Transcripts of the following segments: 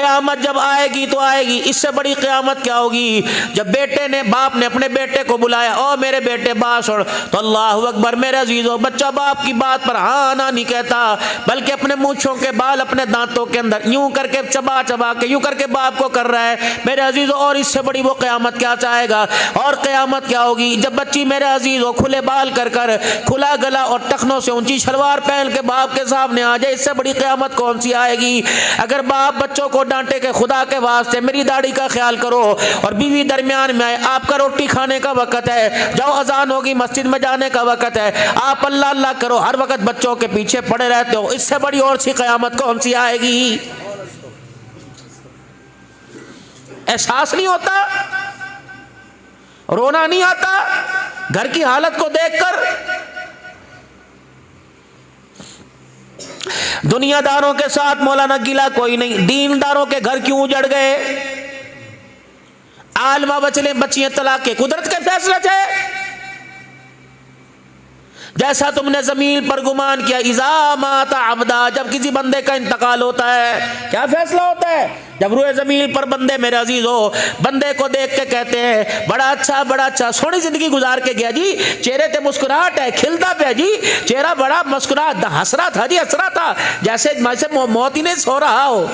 क़यामत जब आएगी तो आएगी, इससे बड़ी क़यामत क्या होगी? जब बाप ने अपने बेटे को बुलाया, ओ मेरे बेटे बात सुन, तो अल्लाह अकबर मेरे अजीज़ों, बच्चा बाप की बात पर हाँ ना नहीं कहता, बल्कि अपने मूंछों के बाल अपने दांतों के अंदर यूं करके चबा चबा के यूं करके बाप को कर रहा है मेरे अजीज़ों। और इससे बड़ी वो क़यामत क्या चाहेगा? और क़यामत क्या होगी जब बच्ची मेरे अजीज़ों खुले बाल कर कर, खुला गला और टखनों से ऊंची शलवार पहन के बाप के सामने आ जाए। इससे बड़ी क़यामत कौन सी आएगी? अगर बाप बच्चों को डांटे के खुदा के वास्ते मेरी दाढ़ी का ख्याल करो, और बीवी दरमियान में आए, आपका रोटी खाने का वक़्त है, जाओ अजान होगी मस्जिद में जाने का वक़्त है, आप अल्लाह अल्लाह करो, हर वक्त बच्चों के पीछे पड़े रहते हो। इससे बड़ी और सी क़यामत कौन सी आएगी? एहसास नहीं होता? रोना नहीं आता घर की हालत को देखकर? दुनियादारों के साथ मौलाना गिला कोई नहीं, दीनदारों के घर क्यों उजड़ गए? आलमा बचले बच्चियां तलाक के कुदरत के फैसले थे। जैसा तुमने जमीन पर गुमान किया, इज़ा माता अब्दा, जब किसी बंदे का इंतकाल होता है क्या फैसला होता है? जब रूए जमीन पर बंदे मेरे अजीज हो, बंदे को देख के कहते हैं बड़ा अच्छा सोहनी जिंदगी गुजार के गया जी, चेहरे पे मुस्कुराहट है, खिलता पे जी चेहरा, बड़ा मुस्कुराहट, हंस रहा था जी, हंस रहा था जैसे मौत ही नहीं सो रहा हो।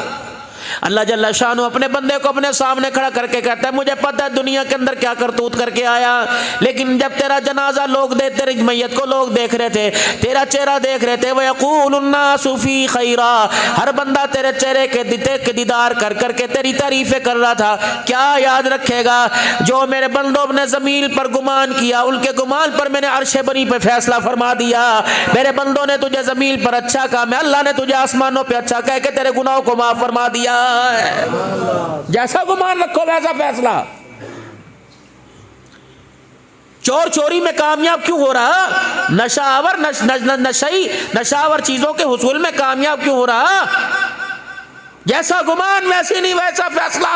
अल्लाह जल्ला शानु अपने बंदे को अपने सामने खड़ा करके कहता है मुझे पता है दुनिया के अंदर क्या करतूत करके आया, लेकिन जब तेरा जनाजा लोग तेरी मैयत को लोग देख रहे थे, तेरा चेहरा देख रहे थे, वयक़ूलुन्नासु फ़ी खैरा, हर बंदा तेरे चेहरे के दीदार कर करके तेरी तारीफें कर रहा था। क्या याद रखेगा? जो मेरे बंदों ने ज़मीन पर गुमान किया, उनके गुमान पर मैंने अर्श बरी पे फैसला फरमा दिया। मेरे बंदों ने तुझे ज़मीन पर अच्छा कहा, मैं अल्लाह ने तुझे आसमानों पर अच्छा कह के तेरे गुनाहों को माफ़ फरमा दिया। जैसा गुमान रखो वैसा फैसला। चोर चोरी में कामयाब क्यों हो रहा? नशावर चीजों के हुसूल में कामयाब क्यों हो रहा? जैसा गुमान वैसे नहीं वैसा फैसला।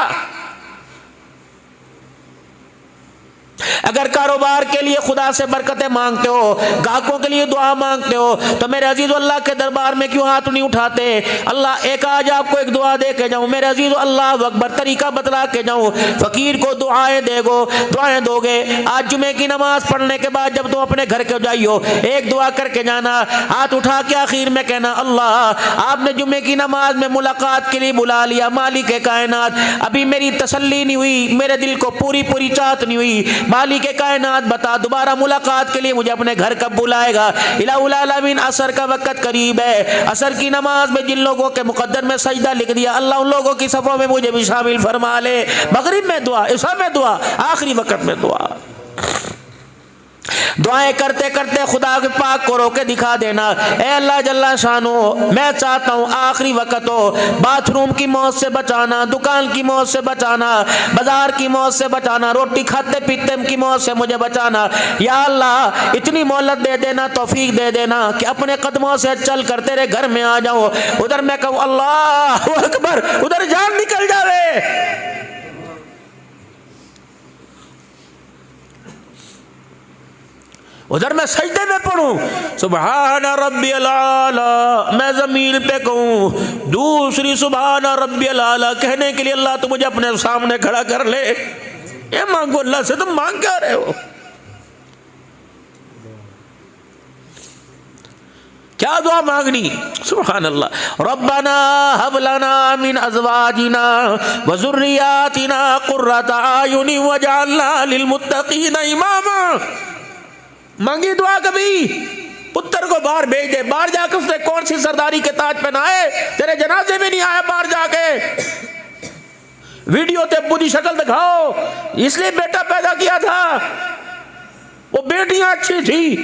अगर कारोबार के लिए खुदा से बरकतें मांगते हो, गाहकों के लिए दुआ मांगते हो, तो मेरे अजीज अल्लाह के दरबार में क्यों हाथ नहीं उठाते? अल्लाह एक आज आपको एक दुआ दे के जाऊं मेरे अजीज, अल्लाह अकबर तरीका बतला के जाऊं, फकीर को दुआएं दोगे। आज जुमे की नमाज पढ़ने के बाद जब तुम अपने घर के जाइयो, एक दुआ करके जाना, हाथ उठा के आखिर में कहना अल्लाह आपने जुमे की नमाज में मुलाकात के लिए बुला लिया, मालिक कायनात अभी मेरी तसल्ली नहीं हुई, मेरे दिल को पूरी चाहत नहीं हुई, मालिक कायनात बता दोबारा मुलाकात के लिए मुझे अपने घर कब बुलाएगा? इलाहुल आलमीन असर का वक्त करीब है, असर की नमाज में जिन लोगों के मुकद्दर में सजदा लिख दिया, अल्लाह उन लोगों की सफ़ों में मुझे भी शामिल फरमा ले। मगरिब में दुआ, इशा में दुआ, आखिरी वक्त में दुआ। दुआएं करते करते खुदा के पाक को रोके दिखा देना, ए अल्लाह जल्ला शानो मैं चाहता हूँ आखिरी वक्त हो, बाथरूम की मौत से बचाना, दुकान की मौत से बचाना, बाजार की मौत से बचाना, रोटी खाते पीते की मौत से मुझे बचाना। या अल्लाह इतनी मोहलत दे देना, तौफीक दे देना कि अपने कदमों से चल कर तेरे घर में आ जाऊँ, उधर मैं कहूँ अल्लाह अकबर, उधर जान निकल जावे। उधर मैं सजदे में पढ़ूं सुबहान रब्बियल आला, मैं जमीन पे कहूं दूसरी सुबहान रब्बियल आला कहने के लिए अल्लाह तो मुझे अपने सामने खड़ा कर ले। ये मांगो अल्लाह से, तुम मांग क्या रहे हो? क्या दुआ मांगनी? सुभान अल्लाह। रब्बना हब लना मिन अज़वाजिना व ज़ुर्रियातिना क़ुर्रता आयुनि वजअलना लिलमुत्तक़ीना इमामा। मांगी दुआ कभी? पुत्र को बाहर भेज दे, बाहर जाकर उसने कौन सी सरदारी के ताज पहनाए, तेरे जनाजे में नहीं आया, बाहर जाके वीडियो ते बुरी शक्ल दिखाओ, इसलिए बेटा पैदा किया था, वो बेटियां अच्छी थी,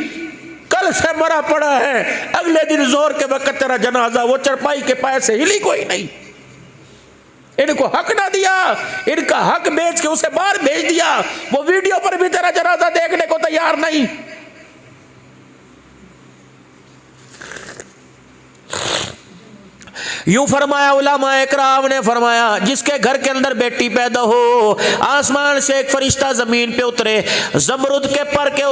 कल से मरा पड़ा है, अगले दिन जोर के वक्त तेरा जनाजा, वो चरपाई के पाए से हिली कोई नहीं। इनको हक ना दिया, इनका हक बेच के उसे बाहर भेज दिया, वो वीडियो पर भी तेरा जनाजा देखने को तैयार नहीं। यूं फरमाया उलमाए इकराम ने फरमाया, जिसके घर के अंदर बेटी पैदा हो, आसमान से एक फरिश्ता जमीन पे उतरे, जमरुद के पर के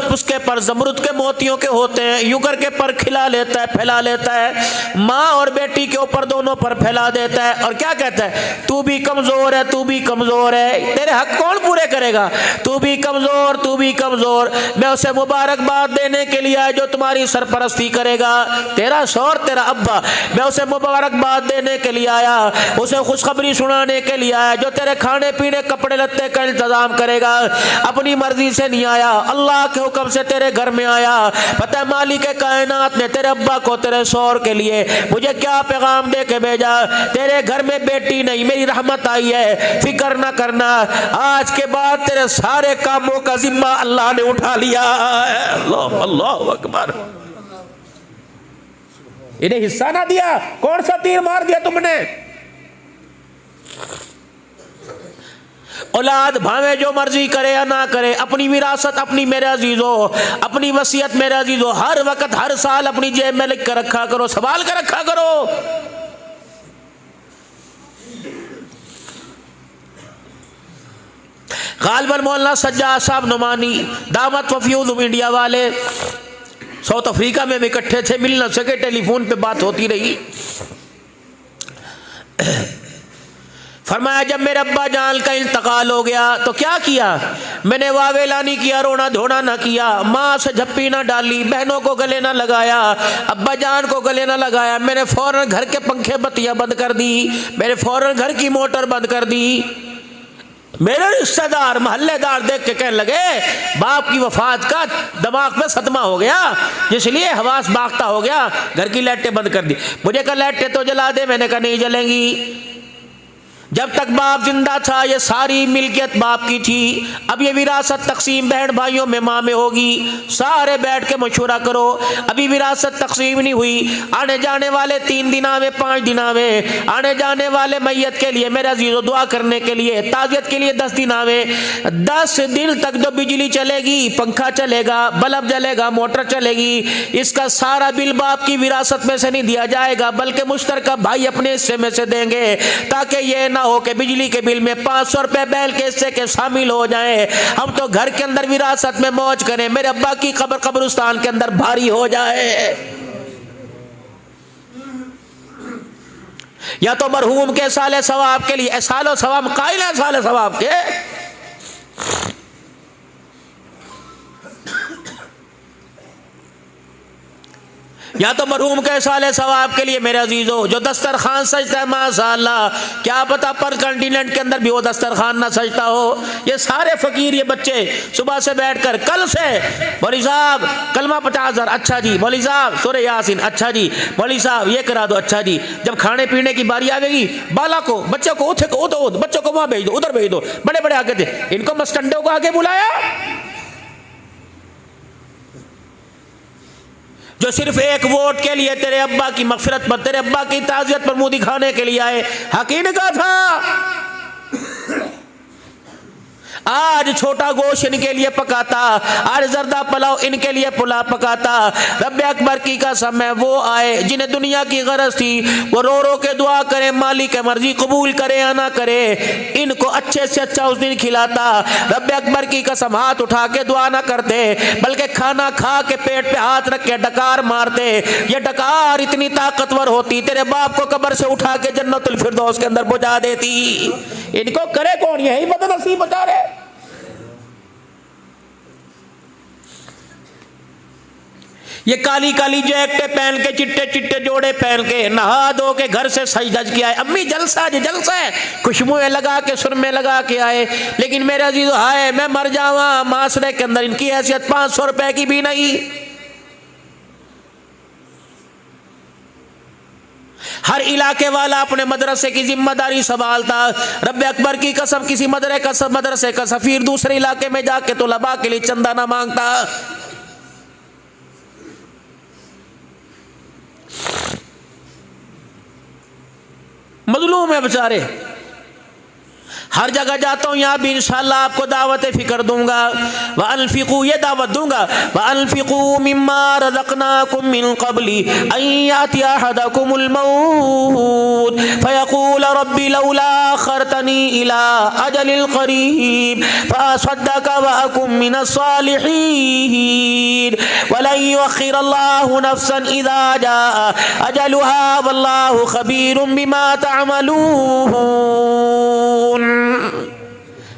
उसके पर जमरुद के मोतियों के होते हैं, यूं करके पर खिला लेता है, फैला लेता है, माँ और बेटी के ऊपर दोनों पर फैला देता है और क्या कहता है, तू भी कमजोर है, तू भी कमजोर है, तेरे हक कौन पूरे करेगा, तू भी कमजोर, तू भी कमजोर, मैं उसे मुबारकबाद देने के लिए आया जो तुम्हारी सरपरस्ती करेगा, तेरा शौहर तेरा अब्बा, मैं उसे मुबारकबाद देने के लिए आया, उसे खुशखबरी सुनाने के लिए आया जो तेरे खाने पीने कपड़े लत्ते का इंतजाम करेगा, अपनी मर्जी से नहीं आया, अल्लाह के हुक्म से तेरे घर में आया। पता है मालिक कायनात ने तेरे अब्बा को तेरे शौहर के लिए मुझे क्या पैगाम दे के भेजा, तेरे घर में बेटी नहीं मेरी रहमत आई है, फिक्र ना करना, आज के बाद तेरे सारे कामों का जिम्मा अल्लाह ने उठा लिया। अल्लाह अल्लाह अकबर। इन्हें हिस्सा ना दिया, कौन सा तीर मार दिया तुमने। औलाद भावे जो मर्जी करे या ना करे, अपनी विरासत अपनी मेरे अजीजो, अपनी वसीयत मेरे अजीजो, हर वक्त हर साल अपनी जेब में लिख कर रखा करो, संभाल कर रखा करो। गालिबन मौलाना सज्जाद साहब नुमानी दावत वफीद इंडिया वाले साउथ अफ्रीका में इकट्ठे थे, मिल न सके, टेलीफोन पे बात होती रही। फरमाया जब मेरे अब्बा जान का इंतकाल हो गया तो क्या किया, मैंने वावेला नहीं किया, रोना धोना ना किया, माँ से झप्पी ना डाली, बहनों को गले ना लगाया, अब्बा जान को गले ना लगाया, मैंने फौरन घर के पंखे बत्तियां बंद कर दी, मैंने फौरन घर की मोटर बंद कर दी। मेरे रिश्तेदार मोहल्लेदार देख के कहने लगे बाप की वफात का दिमाग में सदमा हो गया, इसलिए हवास बाख्ता हो गया, घर की लाइटें बंद कर दी। मुझे कहा लाइटें तो जला दे, मैंने कहा नहीं जलेंगी। जब तक बाप जिंदा था ये सारी मिल्कियत बाप की थी, अब ये विरासत तकसीम बहन भाइयों में माँ में होगी, सारे बैठ के मशवरा करो। अभी विरासत तकसीम नहीं हुई, आने जाने वाले 3 दिना में 5 दिना में, आने जाने वाले मैयत के लिए मेरा अजीज़ो दुआ करने के लिए, ताज़ियत के लिए 10 दिना में, 10 दिन तक जो बिजली चलेगी, पंखा चलेगा, बल्ब जलेगा, मोटर चलेगी, इसका सारा बिल बाप की विरासत में से नहीं दिया जाएगा, बल्कि मुश्तरका भाई अपने हिस्से में से देंगे, ताकि ये ना हो कि बिजली के बिल में 500 रुपए बैल के हिस्से के शामिल हो जाए। हम तो घर के अंदर विरासत में मौज करें, मेरे अब्बा की कब्र कब्रिस्तान के अंदर भारी हो जाए। या तो मरहूम के साले सवाब के लिए, सालो सवाब कायल है, साले सवाब के या तो मरहूम के साले सवाब के लिए मेरे अजीजों जो दस्तरखान सजता है, माशाअल्लाह, क्या पता पर कंटिनेंट के अंदर भी वो दस्तरखान ना सजता हो। ये सारे फकीर, ये बच्चे सुबह से बैठकर, कल से मौलवी साहब कलमा 50,000, अच्छा जी, मौलवी साहब सूरह यासीन, अच्छा जी, मौलवी साहब ये करा दो, अच्छा जी। जब खाने पीने की बारी आवेगी, बाला को बच्चों को उठे को दो, बच्चों को वहां भेज दो, उधर भेज दो, बड़े बड़े आगे थे, इनको मस्टंडों को आगे बुलाया जो सिर्फ एक वोट के लिए तेरे अब्बा की मगफिरत पर, तेरे अब्बा की ताज़ियत पर मुंह दिखाने के लिए आए। हकीम का था आज छोटा गोश्त इनके लिए पकाता, आज जर्दा पलाव इनके लिए पुलाव पकाता। रब्बे अकबर की कसम है वो आए जिन्हें दुनिया की गरज थी, वो रो रो के दुआ करे मालिक मर्जी कबूल करे या ना करे, इनको अच्छे से अच्छा उस दिन खिलाता। रब्बे अकबर की कसम हाथ उठा के दुआ ना करते, बल्कि खाना खा के पेट पे हाथ रख के डकार मारते। ये डकार इतनी ताकतवर होती, तेरे बाप को कब्र से उठा के जन्नतुल फिरदौस के अंदर पहुंचा देती। इनको करे कौन, यही बदनसीब बता रहे। ये काली काली जैकेटें पहन के, चिट्टे चिट्टे जोड़े पहन के, नहा धो के घर से सज धज के आए, अम्मी जलसा जी जलसा है, खुशबुएं लगा के सुरमे लगा के आए। लेकिन मेरे अजीज़ो हाय मैं मर जावा, माशरे के अंदर इनकी हैसियत 500 रुपए की भी नहीं। हर इलाके वाला अपने मदरसे की जिम्मेदारी संभालता। रब्बे अकबर की कसम किसी मदरसे का सफीर दूसरे इलाके में जाके तो लबा के लिए चंदा ना मांगता। मजलूम है बेचारे, हर जगह जाता हूँ, यहाँ भी इंशाअल्लाह आपको दावत फ़िक्र दूंगा। व अनफ़िक़ू, ये दावत दूंगा। व अनफ़िक़ू मिम्मा रज़क़नाकुम मिन क़ब्ली अन यातिया अहदकुमुल मौत फ़यक़ूल रब्बी लौला अख़रतनी इला अजलिल क़रीब फ़असद्दक़ व अकुम मिनस सालिहीन वलन युअख़्ख़िरल्लाहु नफ़्सन इज़ा जाअ अजलुहा वल्लाहु ख़बीरुम बिमा तअमलून।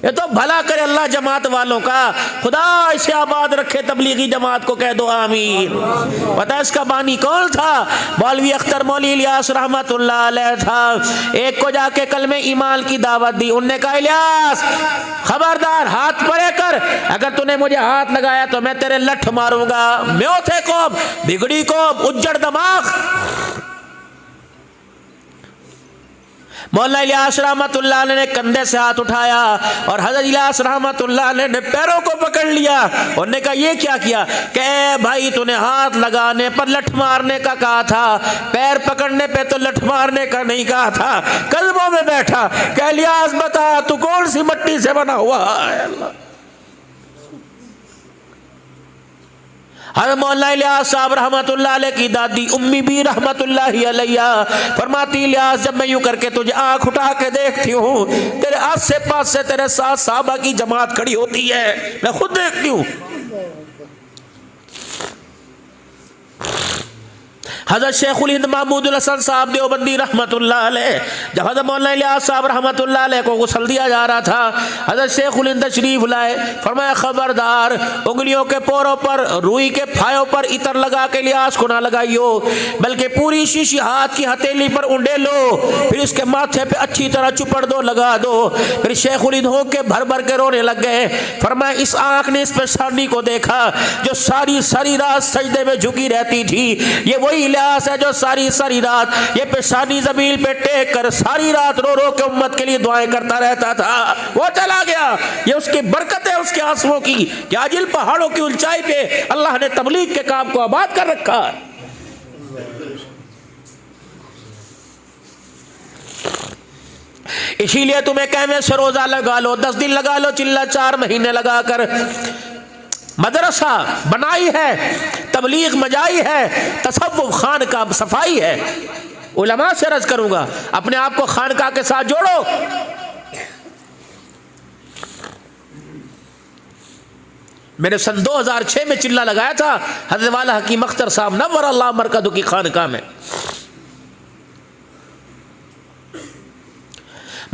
ये तो भला करे अल्लाह जमात वालों का, खुदा इसे आबाद रखे। तबलीगी जमात को कह दो आमीन। पता है इसका बानी कौन था? मौलवी अख्तर मौली इलियास रहमतुल्लाह अलैह था। एक को जाके कलमे ईमान की दावत दी। उनने कहा इलियास खबरदार, हाथ परे कर, अगर तूने मुझे हाथ लगाया तो मैं तेरे लठ मारूंगा। म्यों थे कौम, बिगड़ी कौम, उज्जड़ दिमाग। मौलाना इलियास रहमतुल्लाह अलैह ने कंधे से हाथ उठाया और हज़रत इलियास रहमतुल्लाह अलैह ने पैरों को पकड़ लिया। उन्होंने कहा ये क्या किया? कहे भाई तूने हाथ लगाने पर लठ मारने का कहा था, पैर पकड़ने पे तो लठ मारने का नहीं कहा था। कदमों में बैठा। कह इलियास बता तू कौन सी मिट्टी से बना हुआ है? अल्लाह। हज़रत मौलाना इलियास साहब रहमतुल्लाह अलैह की दादी उम्मी भी रहमतुल्लाह अलैहा फरमाती, इलियास जब मैं यूं करके तुझे आंख उठा के देखती हूँ, तेरे आसे पास से तेरे साथ साहबा की जमात खड़ी होती है, मैं खुद देखती हूँ। हज़रत शेखुल हिंद महमूदुल हसन साहब देवबंदी रहमतुल्लाह अलैह, जब हज़रत मौलाना इलियास साहब रहमतुल्लाह अलैह को गुस्ल दिया जा रहा था, हज़रत शेखुल हिंद तशरीफ लाए। फरमाया खबरदार, उंगलियों के पोरों पर, रुई के फायों पर इतर लगा के इलियास को ना लगाइयो, बल्कि पूरी शीशी हाथ की हथेली पर उंडे लो, फिर इसके माथे पे अच्छी तरह चुपड़ दो, लगा दो। फिर शेखुल हिंद हो के भर भर के रोने लग गए। फरमाया इस आँख ने इस पेशानी को देखा जो सारी सारी रात सजदे में झुकी रहती थी। ये वही इलियास है जो सारी सारी रात ये पेशानी जमीन पे टेक कर सारी रात रो रो के उम्मत के लिए दुआएं करता रहता था। वो चला गया, ये उसकी बरकत है, उसके आंसुओं की। क्या जिन पहाड़ों की ऊंचाई पे अल्लाह ने तबलीग के काम को आबाद कर रखा। इसीलिए तुम्हें कहने से रोजा लगा लो, 10 दिन लगा लो, चिल्ला 4 महीने लगा कर मदरसा बनाई है, तबलीग मजाई है, तसव्वुफ खान का सफाई है। उलमा से अर्ज करूंगा अपने आप को खानका के साथ जोड़ो। मैंने सन 2006 में चिल्ला लगाया था हज़रत वाला हकीम अख्तर साहब नव्वर अल्लाह मरकदहू की खानका में।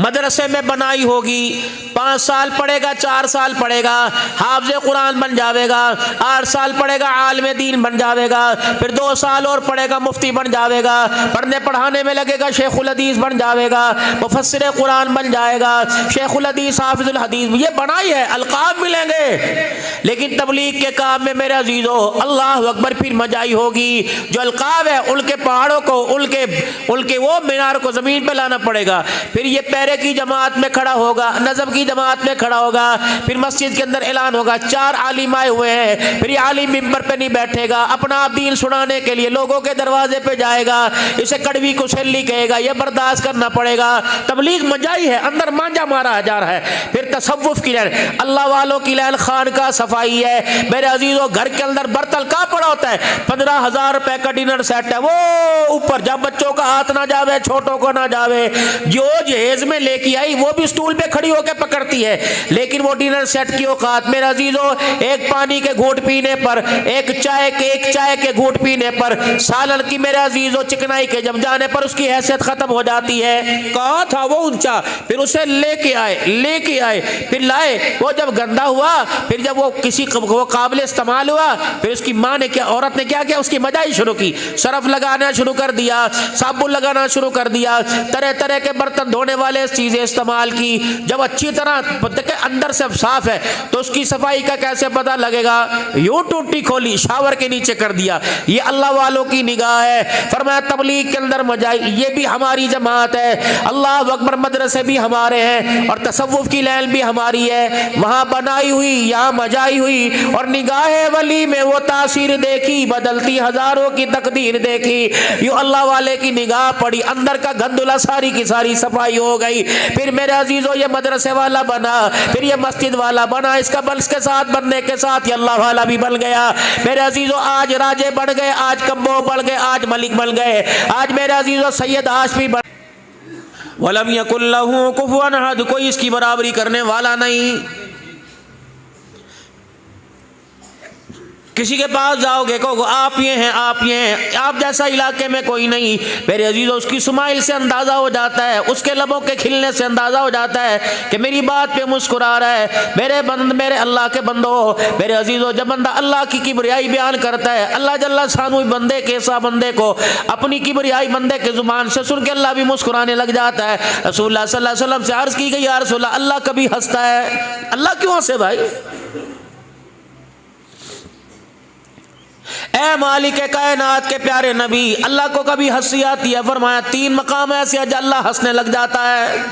मदरसे में बनाई होगी, 5 साल पढ़ेगा, 4 साल पढ़ेगा, हाफ़िज़ कुरान बन जाएगा, 8 साल पढ़ेगा, आलिम दीन बन जाएगा, फिर 2 साल और पढ़ेगा, मुफ्ती बन जाएगा, पढ़ने पढ़ाने में लगेगा, शेखुल हदीस बन जाएगा, मुफस्सिर कुरान बन जाएगा, शेखुल हदीस, हाफिजुल हदीस। ये बनाई है, अलकाब मिलेंगे। लेकिन तबलीग के काम में मेरे अजीज़ों अल्लाह अकबर फिर मजाई होगी। जो अलकाब है उनके पहाड़ों को, उनके वो मीनार को ज़मीन पर लाना पड़ेगा। फिर ये पैरे की जमात में खड़ा होगा, नज़म की जमात में खड़ा होगा, फिर मस्जिद के अंदर ऐलान होगा 4 आलिम आए हुए हैं। फिर ये आलिम मिंबर पे नहीं बैठेगा, अपना दीन सुनाने के लिए लोगों के दरवाजे पे जाएगा, इसे कड़वी कुसैली कहेगा, ये बर्दाश्त करना पड़ेगा। तबलीग मजाई है, अंदर मांझा मारा जा रहा है। फिर तसव्वुफ की लाइन, अल्लाह वालों की लाइन, खान का सफाई है। मेरे अजीजों घर के अंदर बर्तन कहाँ पड़ा होता है? 15,000 रुपए का डिनर सेट है, वो ऊपर जब बच्चों का हाथ ना जावे, छोटों को ना जावे, जो जहेज में लेके आई वो भी स्टूल पे खड़ी होकर पकड़ती है। लेकिन वो डिनर सेट की औकात मेरे अजीजों, एक पानी के घूंट पीने पर, एक चाय के घूंट पीने पर, सालन की मेरे अजीजों चिकनाई के जम जाने पर उसकी हैसियत खत्म हो जाती है। कहाँ था वो ऊंचा? फिर उसे लेके आए, फिर लाए, वो जब गंदा हुआ, फिर जब वो किसी वो काबिल इस्तेमाल हुआ, फिर उसकी माँ ने क्या, औरत ने क्या किया, उसकी मजाई शुरू की, सरफ लगाना शुरू कर दिया, साबुन लगाना शुरू कर दिया, तरह तरह के बर्तन धोने वाले चीजें इस्तेमाल की। जब अच्छी तरह अंदर से साफ है तो उसकी सफाई का कैसे पता लगेगा? यूं टूटी खोली, शावर के नीचे कर दिया। ये अल्लाह वालों की निगाह है। फरमाया तबलीग के अंदर मजाई, ये भी हमारी जमात है। अल्लाह अकबर मदरसे भी हमारे हैं और तसव्वुफ की लाइन भी हमारी है। वहां बनाई हुई, यहाँ मजाई हुई, और निगाह वली में वो तासीर देखी, बदलती हजारों की तकदीर देखी। यूं अल्लाह वाले की निगाह पड़ी, अंदर का गंदुला सारी की सारी सफाई हो गई। गई। फिर मेरे अजीजों ये मदरसे वाला बना, फिर ये मस्जिद वाला बना, इसका बल के साथ बनने के साथ ये अल्लाह वाला भी बन गया। मेरे अजीजों आज राजे बन गए, आज कम्बो बन गए, आज मलिक बन गए, आज मेरे अजीजों सैयद हाशमी बन। वलम यकुल लहू कुफुवन अहद, कोई इसकी बराबरी करने वाला नहीं। किसी के पास जाओगे कहोगे आप ये हैं, आप ये हैं, आप जैसा इलाके में कोई नहीं। मेरे अजीजों उसकी स्माइल से अंदाज़ा हो जाता है, उसके लबों के खिलने से अंदाज़ा हो जाता है कि मेरी बात पे मुस्कुरा रहा है। मेरे अल्लाह के बंदो, मेरे अजीजों, जब बंदा अल्लाह की किबरियाई बयान करता है, अल्लाह जल्ला शानु बंदे के ऐसा बंदे को अपनी किबरियाई बंदे के ज़ुबान से सुन के अल्लाह भी मुस्कुराने लग जाता है। रसूलुल्लाह सल्लल्लाहु अलैहि वसल्लम से अर्ज़ की गई, या रसूलल्लाह अल्लाह कभी हंसता है? अल्लाह क्यों हंसे भाई? ए मालिक कायनात के प्यारे नबी, अल्लाह को कभी हंसी आती है? फरमाया 3 मकाम ऐसे है अल्लाह हंसने लग जाता है।